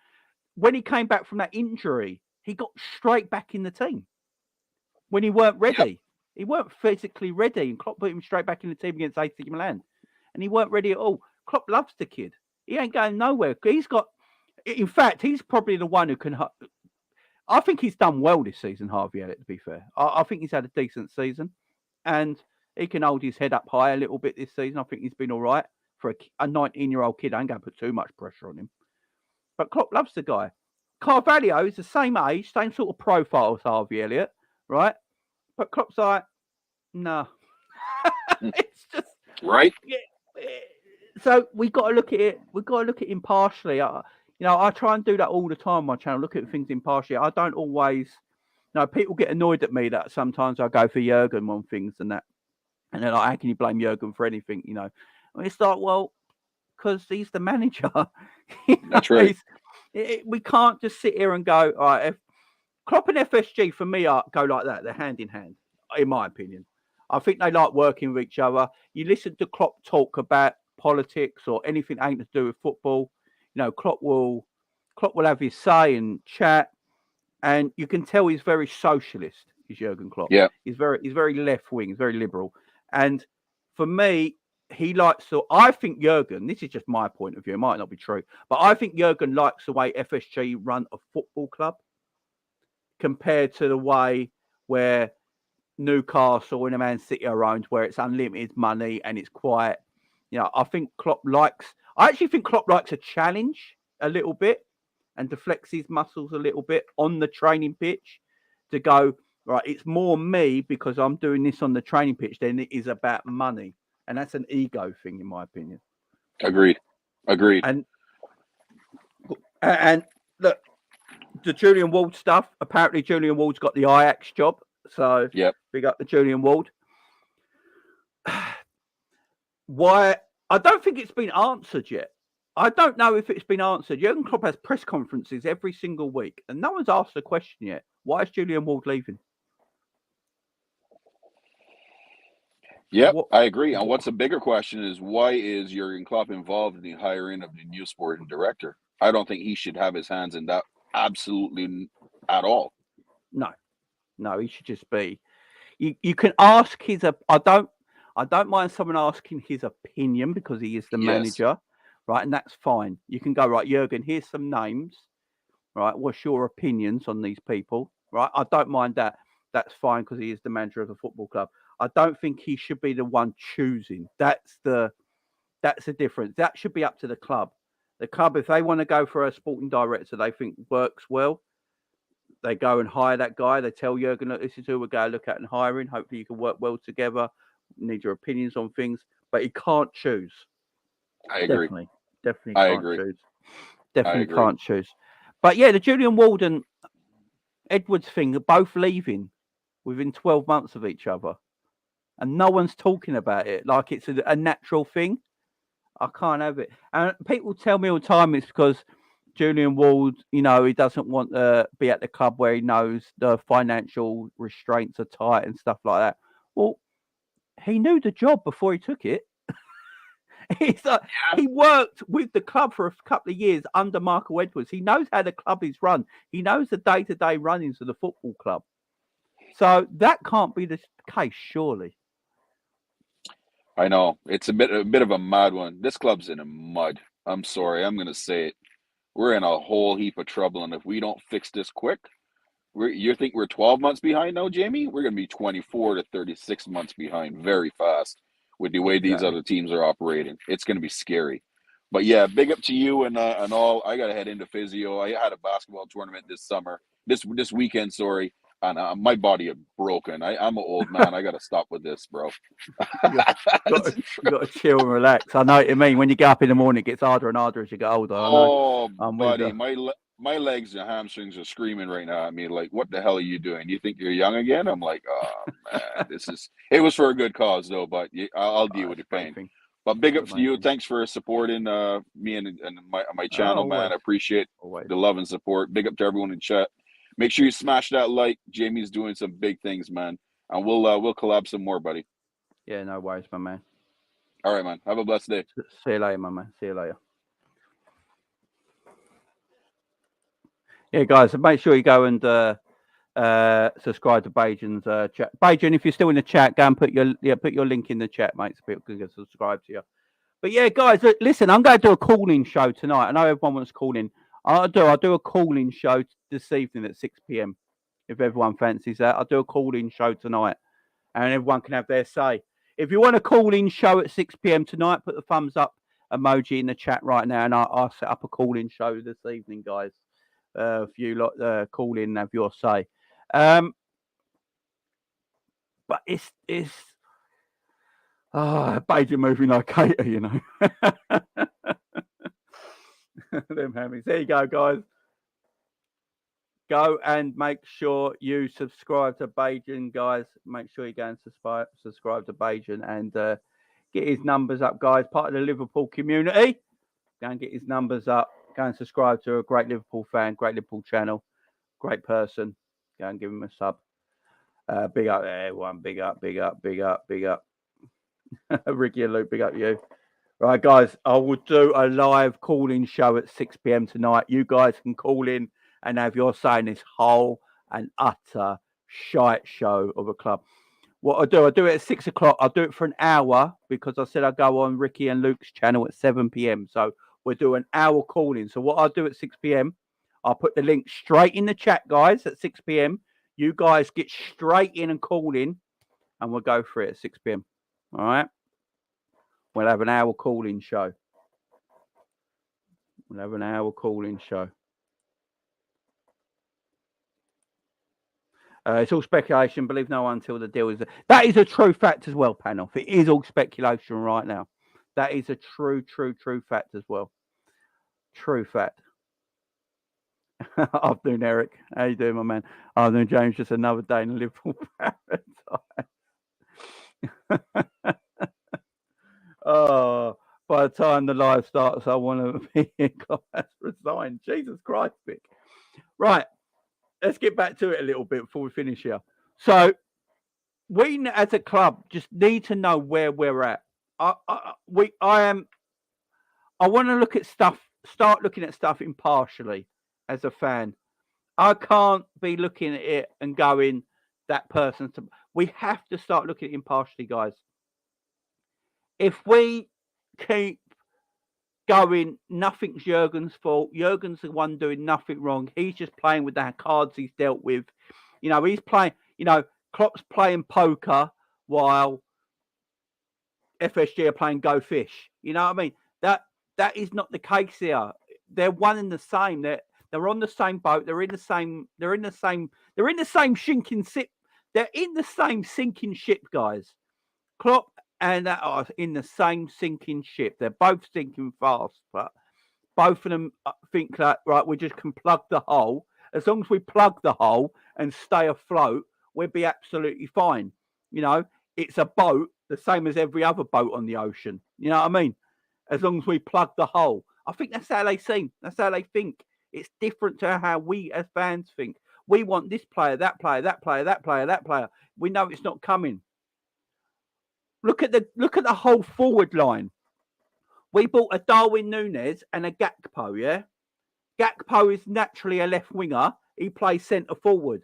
When he came back from that injury, he got straight back in the team. When he weren't ready. He weren't physically ready, and Klopp put him straight back in the team against AC Milan. And he weren't ready at all. Klopp loves the kid. He ain't going nowhere. In fact, he's probably the one who can... I think he's done well this season, Harvey Elliott, to be fair. I think he's had a decent season, and he can hold his head up high a little bit this season. I think he's been all right for a 19-year-old kid. I ain't going to put too much pressure on him. But Klopp loves the guy. Carvalho is the same age, same sort of profile as Harvey Elliott, right? But Klopp's like, no. It's just... Right? Yeah. So we got to look at it. We've got to look at it impartially. I try and do that all the time on my channel, look at things impartially. I don't always, people get annoyed at me that sometimes I go for Jurgen on things and that. And they're like, how can you blame Jurgen for anything, And it's like, well, because he's the manager. That's right. We can't just sit here and go, all right, if Klopp and FSG for me go like that. They're hand in hand, in my opinion. I think they like working with each other. You listen to Klopp talk about politics or anything ain't to do with football. Klopp will have his say and chat, and you can tell he's very socialist. Is Jurgen Klopp? Yeah, he's very left wing. He's very liberal, and for me, he likes to. I think Jurgen. This is just my point of view. It might not be true, but I think Jurgen likes the way FSG run a football club compared to the way where Newcastle and Man City are owned, where it's unlimited money and it's quiet. I think Klopp likes. I actually think Klopp likes a challenge a little bit and to flex his muscles a little bit on the training pitch to go, right, it's more me because I'm doing this on the training pitch than it is about money. And that's an ego thing, in my opinion. Agreed. And look, the Julian Ward stuff, apparently Julian Ward's got the Ajax job. So big up to Julian Ward. Why? I don't think it's been answered yet. I don't know if it's been answered. Jurgen Klopp has press conferences every single week, and no one's asked the question yet. Why is Julian Ward leaving? Yep, I agree. And what's a bigger question is, why is Jurgen Klopp involved in the hiring of the new sporting director? I don't think he should have his hands in that absolutely at all. No, he should just be. You can ask his. I don't mind someone asking his opinion because he is the Yes. manager, right? And that's fine. You can go, right, Jurgen, here's some names, right? What's your opinions on these people, right? I don't mind that. That's fine because he is the manager of the football club. I don't think he should be the one choosing. That's the difference. That should be up to the club. The club, if they want to go for a sporting director they think works well, they go and hire that guy. They tell Jurgen, look, this is who we're going to look at and hiring. Hopefully you can work well together. Need your opinions on things. But he can't choose. I agree. Definitely I can't agree. choose. I Definitely agree. can't choose. But yeah, the Julian Ward and Edwards thing are both leaving within 12 months of each other. And no one's talking about it like it's a natural thing. I can't have it. And people tell me all the time it's because Julian Ward, he doesn't want to be at the club where he knows the financial restraints are tight and stuff like that. Well, he knew the job before he took it. It's like, he worked with the club for a couple of years under Michael Edwards. He knows how the club is run. He knows the day-to-day runnings of the football club. So that can't be the case, surely. I know it's a bit of a mad one. This club's in a mud. I'm sorry, I'm gonna say it. We're in a whole heap of trouble, and if we don't fix this quick, you think we're 12 months behind now, Jamie? We're gonna be 24 to 36 months behind very fast with the way these other teams are operating. It's gonna be scary. But yeah, big up to you and all. I gotta head into physio. I had a basketball tournament this weekend, sorry, and my body is broken. I'm an old man. I gotta stop with this, bro. You got to chill and relax. I know what you mean. When you get up in the morning, it gets harder and harder as you get older. I know. Oh, I'm with buddy, you. my legs and hamstrings are screaming right now at me. Like, what the hell are you doing? You think you're young again? I'm like, oh man, it was for a good cause though. But I'll deal with the pain. But big up to you. Thanks for supporting me and my channel, man. I appreciate the love and support. Big up to everyone in chat. Make sure you smash that like. Jamie's doing some big things, man, and we'll collab some more, buddy. Yeah, no worries, my man. All right, man. Have a blessed day. See you later, my man. See you later. Yeah, guys, make sure you go and subscribe to Bajan's chat. Bajan, if you're still in the chat, go and put your link in the chat, mate, so people can subscribe to you. But yeah, guys, listen, I'm going to do a call-in show tonight. I know everyone wants to call in. I'll do a call-in show this evening at 6 p.m. If everyone fancies that. I'll do a call-in show tonight, and everyone can have their say. If you want a call-in show at 6 p.m. tonight, put the thumbs up emoji in the chat right now, and I'll set up a call-in show this evening, guys. If you lot call in and have your say. But it's Bajan moving like Cater, you know. Them hammies. There you go, guys. Go and make sure you subscribe to Bajan, guys. Make sure you go and subscribe to Bajan and get his numbers up, guys. Part of the Liverpool community. Go and get his numbers up. Go and subscribe to a great Liverpool fan, great Liverpool channel, great person. Go and give him a sub. Big up everyone. Big up. Ricky and Luke, big up you. Right, guys, I will do a live call-in show at 6 p.m. tonight. You guys can call in and have your say in this whole and utter shite show of a club. What I do it at 6 o'clock. I'll do it for an hour because I said I'll go on Ricky and Luke's channel at 7 p.m. So we'll do an hour call-in. So what I'll do at 6 p.m., I'll put the link straight in the chat, guys, at 6 p.m. You guys get straight in and call in, and we'll go for it at 6 p.m. All right? We'll have an hour call-in show. It's all speculation. Believe no one until the deal is there. That is a true fact as well, Panoff. It is all speculation right now. That is a true fact as well. True fact. Afternoon, Eric. How you doing, my man? Afternoon, James. Just another day in Liverpool paradise. Oh, by the time the live starts, I want to be in class resigned. Jesus Christ, Vic. Right. Let's get back to it a little bit before we finish here. So we, as a club, just need to know where we're at. I want to look at stuff, start looking at stuff impartially as a fan. I can't be looking at it and going, that person's. We have to start looking at it impartially, guys. If we keep going, nothing's Jurgen's fault. Jurgen's the one doing nothing wrong. He's just playing with the cards he's dealt with. He's playing, Klopp's playing poker while FSG are playing Go Fish. You know what I mean? That is not the case here. They're one and the same. They're on the same boat. They're in the same sinking ship. They're in the same sinking ship, guys. Klopp and that are in the same sinking ship. They're both sinking fast, but both of them think that, right, we just can plug the hole. As long as we plug the hole and stay afloat, we'll be absolutely fine. It's a boat, the same as every other boat on the ocean. You know what I mean? As long as we plug the hole. I think that's how they seem. That's how they think. It's different to how we as fans think. We want this player, that player, that player, that player, that player. We know it's not coming. Look at the whole forward line. We bought a Darwin Núñez and a Gakpo, yeah? Gakpo is naturally a left winger. He plays centre forward.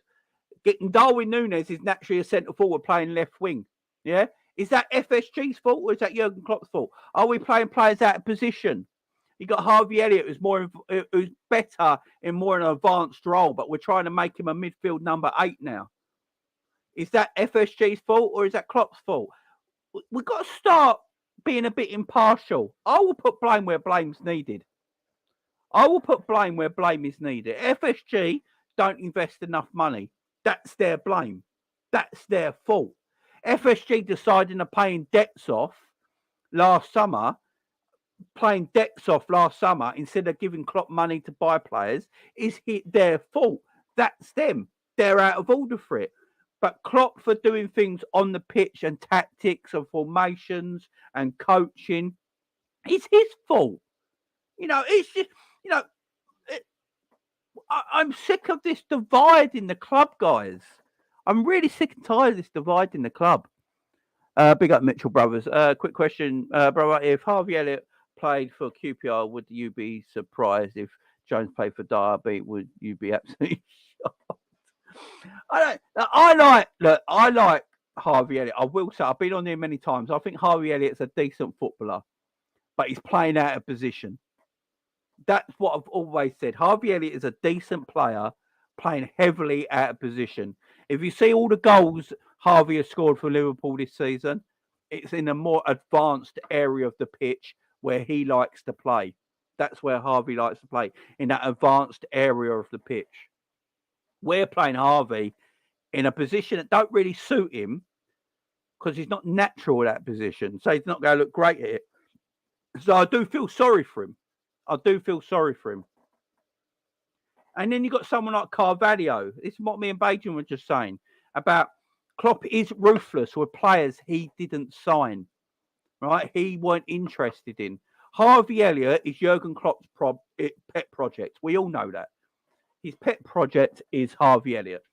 Darwin Núñez is naturally a centre forward playing left wing. Yeah? Is that FSG's fault or is that Jurgen Klopp's fault? Are we playing players out of position? You got Harvey Elliott, who's better in more an advanced role, but we're trying to make him a midfield number 8 now. Is that FSG's fault or is that Klopp's fault? We've got to start being a bit impartial. I will put blame where blame's needed. I will put blame where blame is needed. FSG don't invest enough money. That's their blame. That's their fault. FSG deciding to paying debts off last summer, instead of giving Klopp money to buy players is their fault. That's them. They're out of order for it. But Klopp for doing things on the pitch and tactics and formations and coaching, it's his fault. It's just, I'm sick of this divide in the club, guys. I'm really sick and tired of this divide in the club. Big up Mitchell Brothers. Quick question, brother. If Harvey Elliott played for QPR, would you be surprised if Jones played for Derby? Would you be absolutely shocked? I like Harvey Elliott. I will say, I've been on here many times. I think Harvey Elliott's a decent footballer, but he's playing out of position. That's what I've always said. Harvey Elliott is a decent player, playing heavily out of position. If you see all the goals Harvey has scored for Liverpool this season, it's in a more advanced area of the pitch where he likes to play. That's where Harvey likes to play, in that advanced area of the pitch. We're playing Harvey in a position that don't really suit him because he's not natural at that position. So he's not going to look great at it. So I do feel sorry for him. And then you've got someone like Carvalho. This is what me and Bajan were just saying about Klopp is ruthless with players he didn't sign, right? He weren't interested in. Harvey Elliott is Jurgen Klopp's pet project. We all know that. His pet project is Harvey Elliott.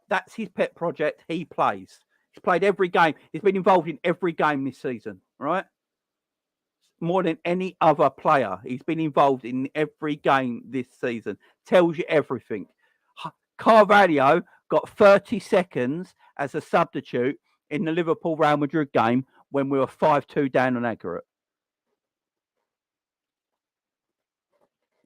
That's his pet project. He plays. He's played every game. He's been involved in every game this season, right? More than any other player. He's been involved in every game this season. Tells you everything. Carvalho got 30 seconds as a substitute in the Liverpool-Real Madrid game when we were 5-2 down on aggregate.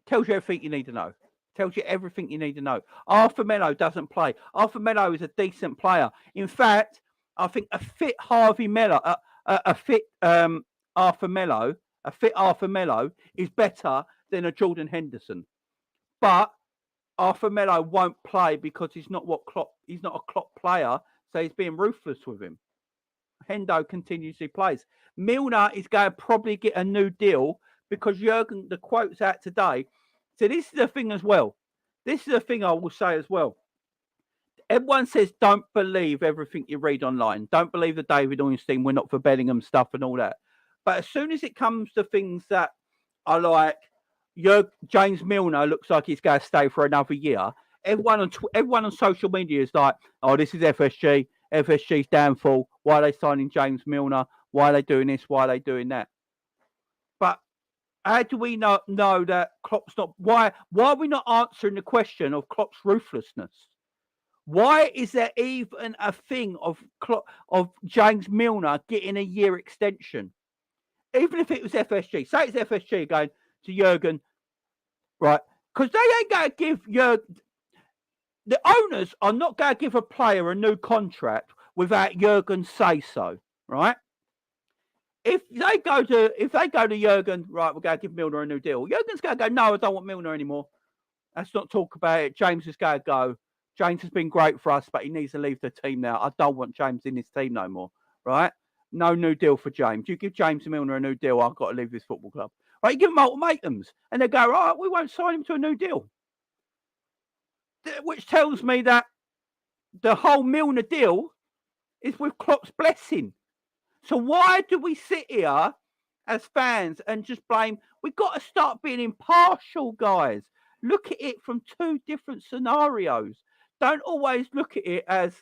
Tells you everything you need to know. Tells you everything you need to know. Arthur Melo doesn't play. Arthur Melo is a decent player. In fact, I think a fit Arthur Melo is better than a Jordan Henderson. But Arthur Melo won't play because he's not a Klopp player, so he's being ruthless with him. Hendo continuously plays. Milner is going to probably get a new deal because Jurgen, the quote's out today. So this is the thing as well. This is the thing I will say as well. Everyone says don't believe everything you read online. Don't believe the David Ornstein, we're not for Bellingham stuff and all that. But as soon as it comes to things that are like, James Milner looks like he's going to stay for another year, everyone on social media is like, oh, this is FSG. FSG's downfall. Why are they signing James Milner? Why are they doing this? Why are they doing that? But how do we know that Klopp's not... Why are we not answering the question of Klopp's ruthlessness? Why is there even a thing of James Milner getting a year extension? Even if it was FSG, say it's FSG going to Jurgen, right? Because they ain't going to give Jurgen. The owners are not going to give a player a new contract without Jurgen's say so, right? If they go to Jurgen, right, we're going to give Milner a new deal. Jurgen's going to go, no, I don't want Milner anymore. Let's not talk about it. James is going to go. James has been great for us, but he needs to leave the team now. I don't want James in this team no more, right? No new deal for James. You give James Milner a new deal, I've got to leave this football club. Right, you give them ultimatums, and they go, right, we won't sign him to a new deal. Which tells me that the whole Milner deal is with Klopp's blessing. So why do we sit here as fans and just blame? We've got to start being impartial, guys. Look at it from two different scenarios. Don't always look at it as,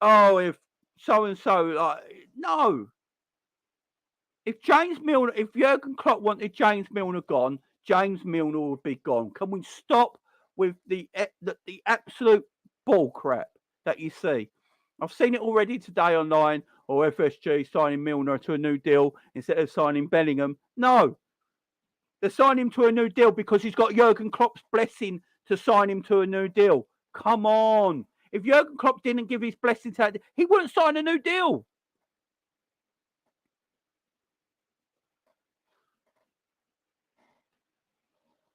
oh, if so-and-so, like, no. If Jurgen Klopp wanted James Milner gone, James Milner would be gone. Can we stop with the absolute bull crap that you see? I've seen it already today online, or FSG signing Milner to a new deal instead of signing Bellingham. No. They're signing him to a new deal because he's got Jurgen Klopp's blessing to sign him to a new deal. Come on. If Jurgen Klopp didn't give his blessing to that, he wouldn't sign a new deal.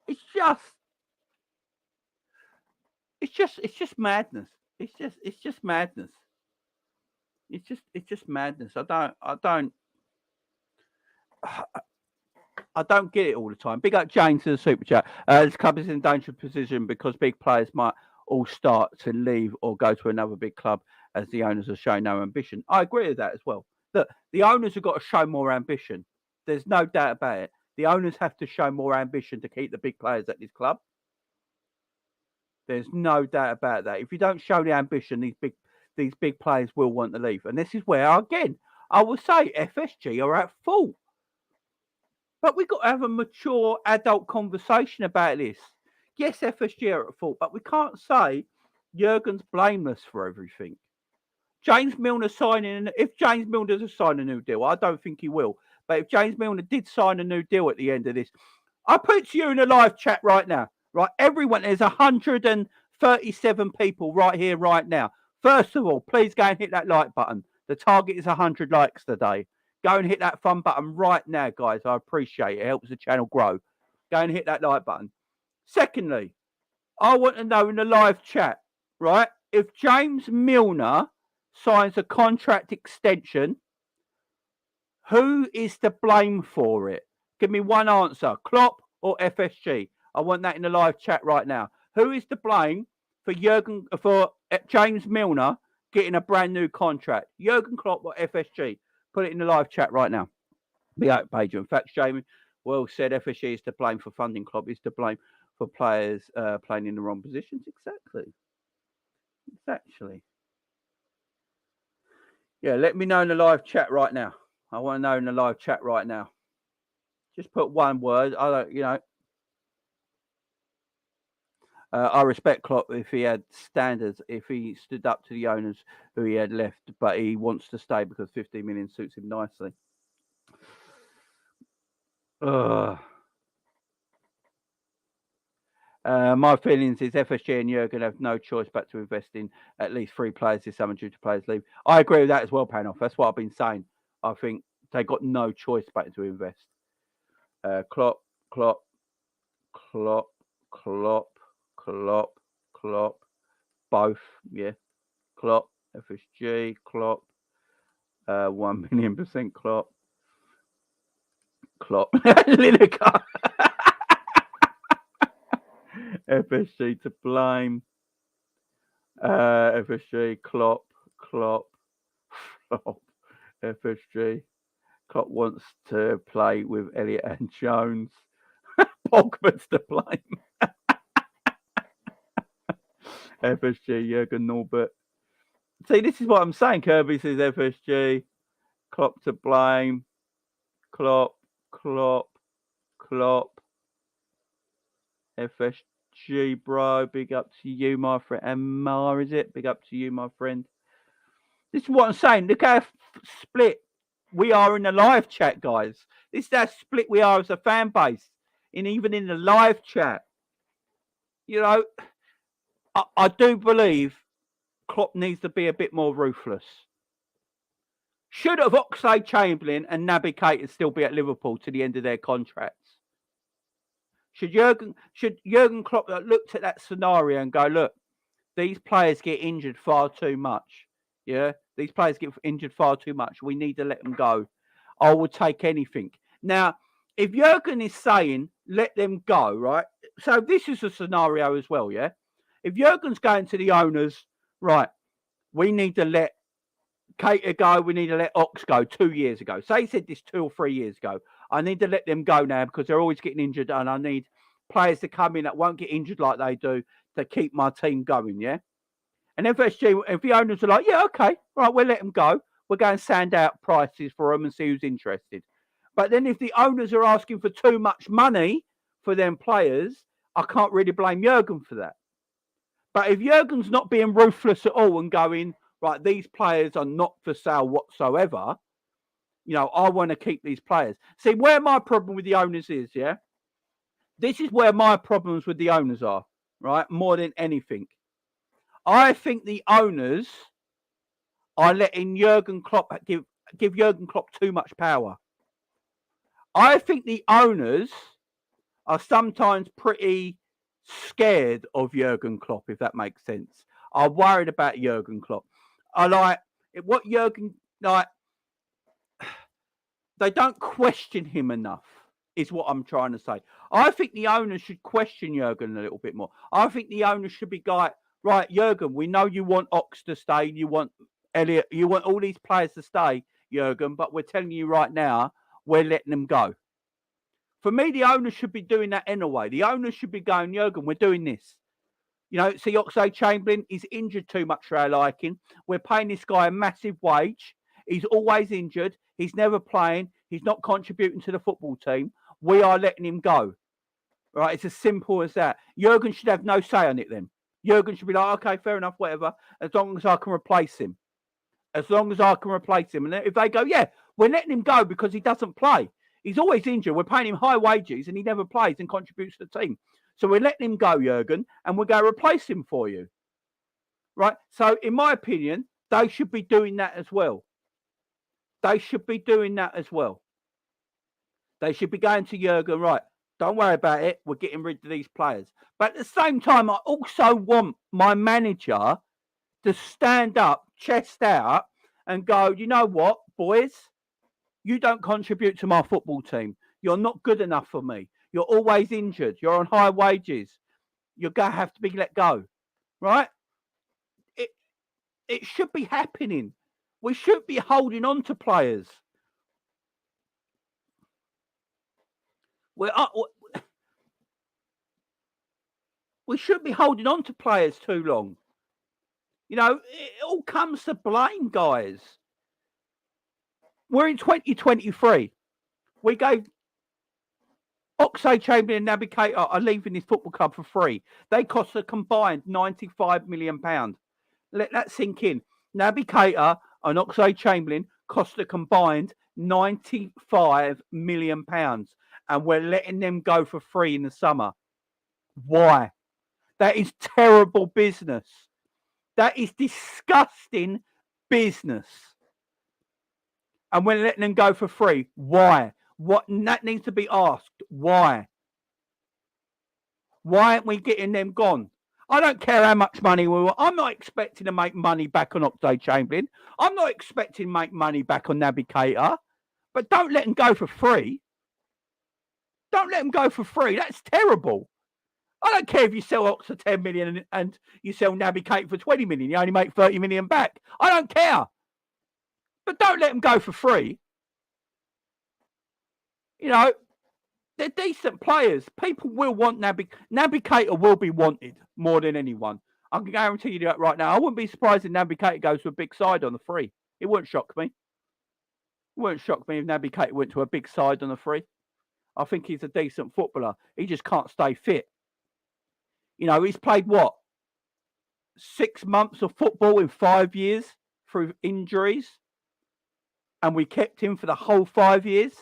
It's just madness. It's just madness. It's just madness. I don't get it all the time. Big up James to the super chat. This club is in a dangerous position because big players might all start to leave or go to another big club as the owners are showing no ambition. I agree with that as well. Look, the owners have got to show more ambition. There's no doubt about it. The owners have to show more ambition to keep the big players at this club. There's no doubt about that. If you don't show the ambition, these big players will want to leave. And this is where, again, I will say FSG are at fault. But we've got to have a mature adult conversation about this. Yes, FSG are at fault, but we can't say Jurgen's blameless for everything. James Milner if James Milner does sign a new deal, I don't think he will. But if James Milner did sign a new deal at the end of this, I put to you in a live chat right now. Right, everyone, there's 137 people right here, right now. First of all, please go and hit that like button. The target is 100 likes today. Go and hit that fun button right now, guys. I appreciate it. It helps the channel grow. Go and hit that like button. Secondly, I want to know in the live chat, right, if James Milner signs a contract extension, who is to blame for it? Give me one answer, Klopp or FSG? I want that in the live chat right now. Who is to blame for James Milner getting a brand new contract? Jurgen Klopp or FSG? Put it in the live chat right now. Be out, page. In fact, Jamie well said, FSG is to blame for funding. Klopp is to blame for players playing in the wrong positions. Exactly. Yeah, let me know in the live chat right now. I want to know in the live chat right now. Just put one word. I don't, I respect Klopp if he had standards, if he stood up to the owners who he had left, but he wants to stay because 15 million suits him nicely. My feelings is FSG and Jurgen have no choice but to invest in at least 3 players this summer due to players leave. I agree with that as well, Panoff. That's what I've been saying. I think they got no choice but to invest. Klopp, both, yeah. Klopp, FSG, Klopp, 1,000,000% Klopp. Lineker. FSG to blame. FSG, Klopp, FSG. Klopp wants to play with Elliott and Jones. Pogba's to blame. FSG, Jurgen Norbert. See, this is what I'm saying. Kirby says FSG. Klopp to blame. Klopp. FSG. FSG, bro. Big up to you, my friend. And Mar, is it? Big up to you, my friend. This is what I'm saying. Look how split we are in the live chat, guys. This is how split we are as a fan base, and even in the live chat. You know, I do believe Klopp needs to be a bit more ruthless. Should have Oxlade-Chamberlain and Naby Keita still be at Liverpool to the end of their contracts? Should Jurgen Klopp have looked at that scenario and go, look, these players get injured far too much. Yeah, these players get injured far too much. We need to let them go. I would take anything. Now, if Jurgen is saying let them go, right? So this is a scenario as well, yeah? If Jurgen's going to the owners, right, we need to let Keita go, we need to let Ox go 2 years ago. Say he said this 2 or 3 years ago. I need to let them go now because they're always getting injured and I need players to come in that won't get injured like they do to keep my team going, yeah? And FSG, if the owners are like, yeah, okay, right, we'll let them go. We'll go and sand out prices for them and see who's interested. But then if the owners are asking for too much money for them players, I can't really blame Jurgen for that. But if Jurgen's not being ruthless at all and going, right, these players are not for sale whatsoever, you know, I want to keep these players. See, where my problem with the owners is, yeah? This is where my problems with the owners are, right? More than anything. I think the owners are letting Jurgen Klopp give Jurgen Klopp too much power. I think the owners are sometimes pretty scared of Jurgen Klopp, if that makes sense. I'm worried about Jurgen Klopp. I like what Jurgen, like, they don't question him enough, is what I'm trying to say. I think the owners should question Jurgen a little bit more. I think the owners should be like, right, Jurgen, we know you want Ox to stay, you want Elliot, you want all these players to stay, Jurgen, but we're telling you right now, we're letting them go. For me, the owners should be doing that anyway. The owners should be going, Jurgen, we're doing this. You know, see, Oxlade-Chamberlain is injured too much for our liking. We're paying this guy a massive wage. He's always injured. He's never playing. He's not contributing to the football team. We are letting him go. Right? It's as simple as that. Jurgen should have no say on it then. Jurgen should be like, okay, fair enough, whatever, as long as I can replace him. As long as I can replace him. And if they go, yeah, we're letting him go because he doesn't play. He's always injured. We're paying him high wages and he never plays and contributes to the team. So we're letting him go, Jurgen, and we're going to replace him for you. Right? So in my opinion, they should be doing that as well. They should be doing that as well. They should be going to Jurgen, right, don't worry about it. We're getting rid of these players. But at the same time, I also want my manager to stand up, chest out, and go, you know what, boys? You don't contribute to my football team. You're not good enough for me. You're always injured. You're on high wages. You're going to have to be let go. Right? It should be happening. We should be holding on to players. We shouldn't be holding on to players too long. You know, it all comes to blame, guys. We're in 2023. We gave Oxlade-Chamberlain and Naby Keita are leaving this football club for free. They cost a combined £95 million. Let that sink in. Naby Keita and Oxlade-Chamberlain cost a combined £95 million. And we're letting them go for free in the summer. Why? That is terrible business. That is disgusting business. And we're letting them go for free. Why? What? That needs to be asked. Why? Why aren't we getting them gone? I don't care how much money we want. I'm not expecting to make money back on Oxlade-Chamberlain. I'm not expecting to make money back on Naby Keita. But don't let them go for free. Don't let them go for free. That's terrible. I don't care if you sell Ox for 10 million and you sell Naby Keita for 20 million. You only make 30 million back. I don't care. But don't let them go for free. You know, they're decent players. People will want Naby Keita will be wanted more than anyone. I can guarantee you that right now. I wouldn't be surprised if Naby Keita goes to a big side on the free. It wouldn't shock me. It wouldn't shock me if Naby Keita went to a big side on the free. I think he's a decent footballer. He just can't stay fit. You know, he's played what? 6 months of football in 5 years through injuries. And we kept him for the whole 5 years.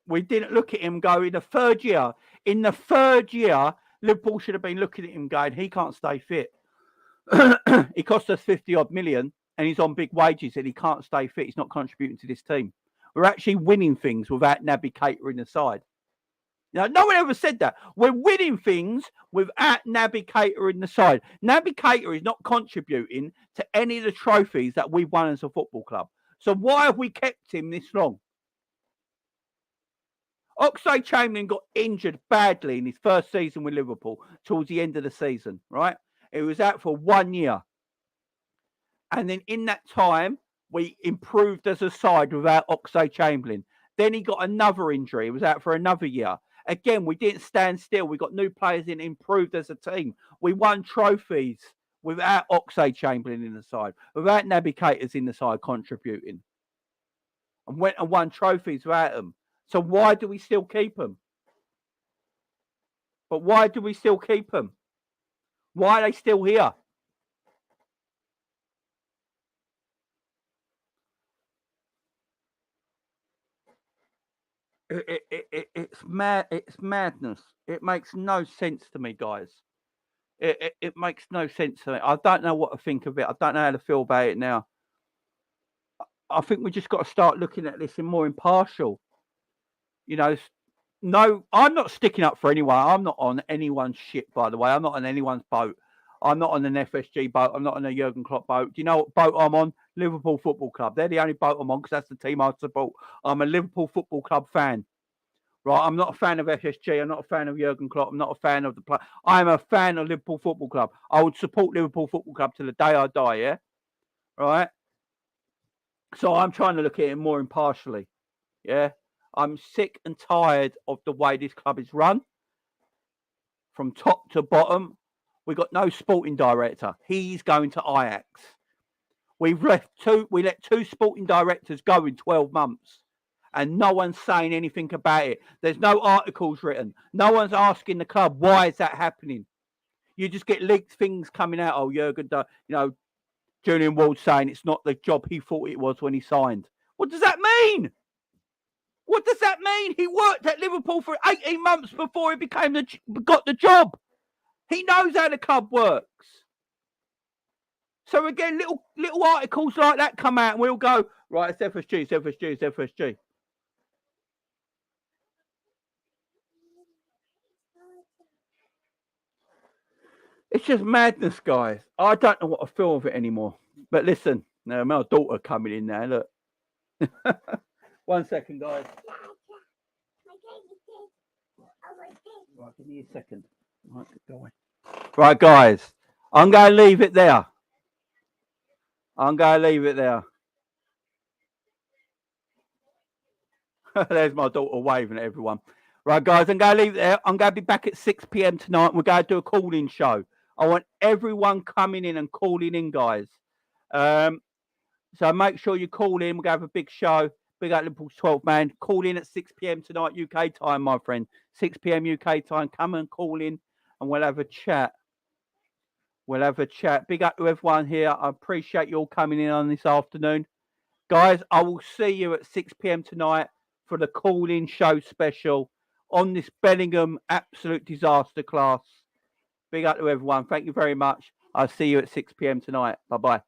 We didn't look at him go in the third year. In the third year, Liverpool should have been looking at him going, he can't stay fit. He cost us 50 odd million and he's on big wages and he can't stay fit. He's not contributing to this team. We're actually winning things without Naby Keita in the side. Now, no one ever said that. We're winning things without Naby Keita in the side. Naby Keita is not contributing to any of the trophies that we've won as a football club. So why have we kept him this long? Oxlade-Chamberlain got injured badly in his first season with Liverpool towards the end of the season, right? He was out for 1 year. And then in that time, we improved as a side without Oxlade-Chamberlain. Then he got another injury. He was out for another year. Again, we didn't stand still. We got new players in, improved as a team. We won trophies without Oxlade-Chamberlain in the side, without Naby Keita in the side contributing. And went and won trophies without him. So why do we still keep him? But why do we still keep him? Why are they still here? It's mad. It's madness. It makes no sense to me, guys. It makes no sense to me. I don't know what to think of it. I don't know how to feel about it now. I think we just got to start looking at this in more impartial. You know, no, I'm not sticking up for anyone. I'm not on anyone's shit, by the way. I'm not on anyone's boat. I'm not on an FSG boat. I'm not on a Jurgen Klopp boat. Do you know what boat I'm on? Liverpool Football Club. They're the only boat I'm on because that's the team I support. I'm a Liverpool Football Club fan. Right? I'm not a fan of FSG. I'm not a fan of Jurgen Klopp. I'm not a fan of the play. I'm a fan of Liverpool Football Club. I would support Liverpool Football Club till the day I die, yeah? Right? So I'm trying to look at it more impartially. Yeah? I'm sick and tired of the way this club is run. From top to bottom. We got no sporting director. He's going to Ajax. We let two sporting directors go in 12 months. And no one's saying anything about it. There's no articles written. No one's asking the club, why is that happening? You just get leaked things coming out. Oh, Jurgen, Julian Ward saying it's not the job he thought it was when he signed. What does that mean? What does that mean? He worked at Liverpool for 18 months before he got the job. He knows how the club works. So again, little articles like that come out and we'll go, right, it's FSG, it's FSG, it's FSG. It's just madness, guys. I don't know what to feel of it anymore. But listen, now my daughter coming in now, look. 1 second, guys. Right, give me a second. Right, guys. I'm going to leave it there. There's my daughter waving at everyone. Right, guys, I'm going to leave it there. I'm going to be back at 6 p.m. tonight. We're going to do a call-in show. I want everyone coming in and calling in, guys. So make sure you call in. We're going to have a big show. Big up Liverpool's 12th man. Call in at 6 p.m. tonight, UK time, my friend. 6 p.m. UK time. Come and call in and we'll have a chat. Big up to everyone here. I appreciate you all coming in on this afternoon. Guys, I will see you at 6 p.m. tonight for the call-in show special on this Bellingham absolute disaster class. Big up to everyone. Thank you very much. I'll see you at 6 p.m. tonight. Bye-bye.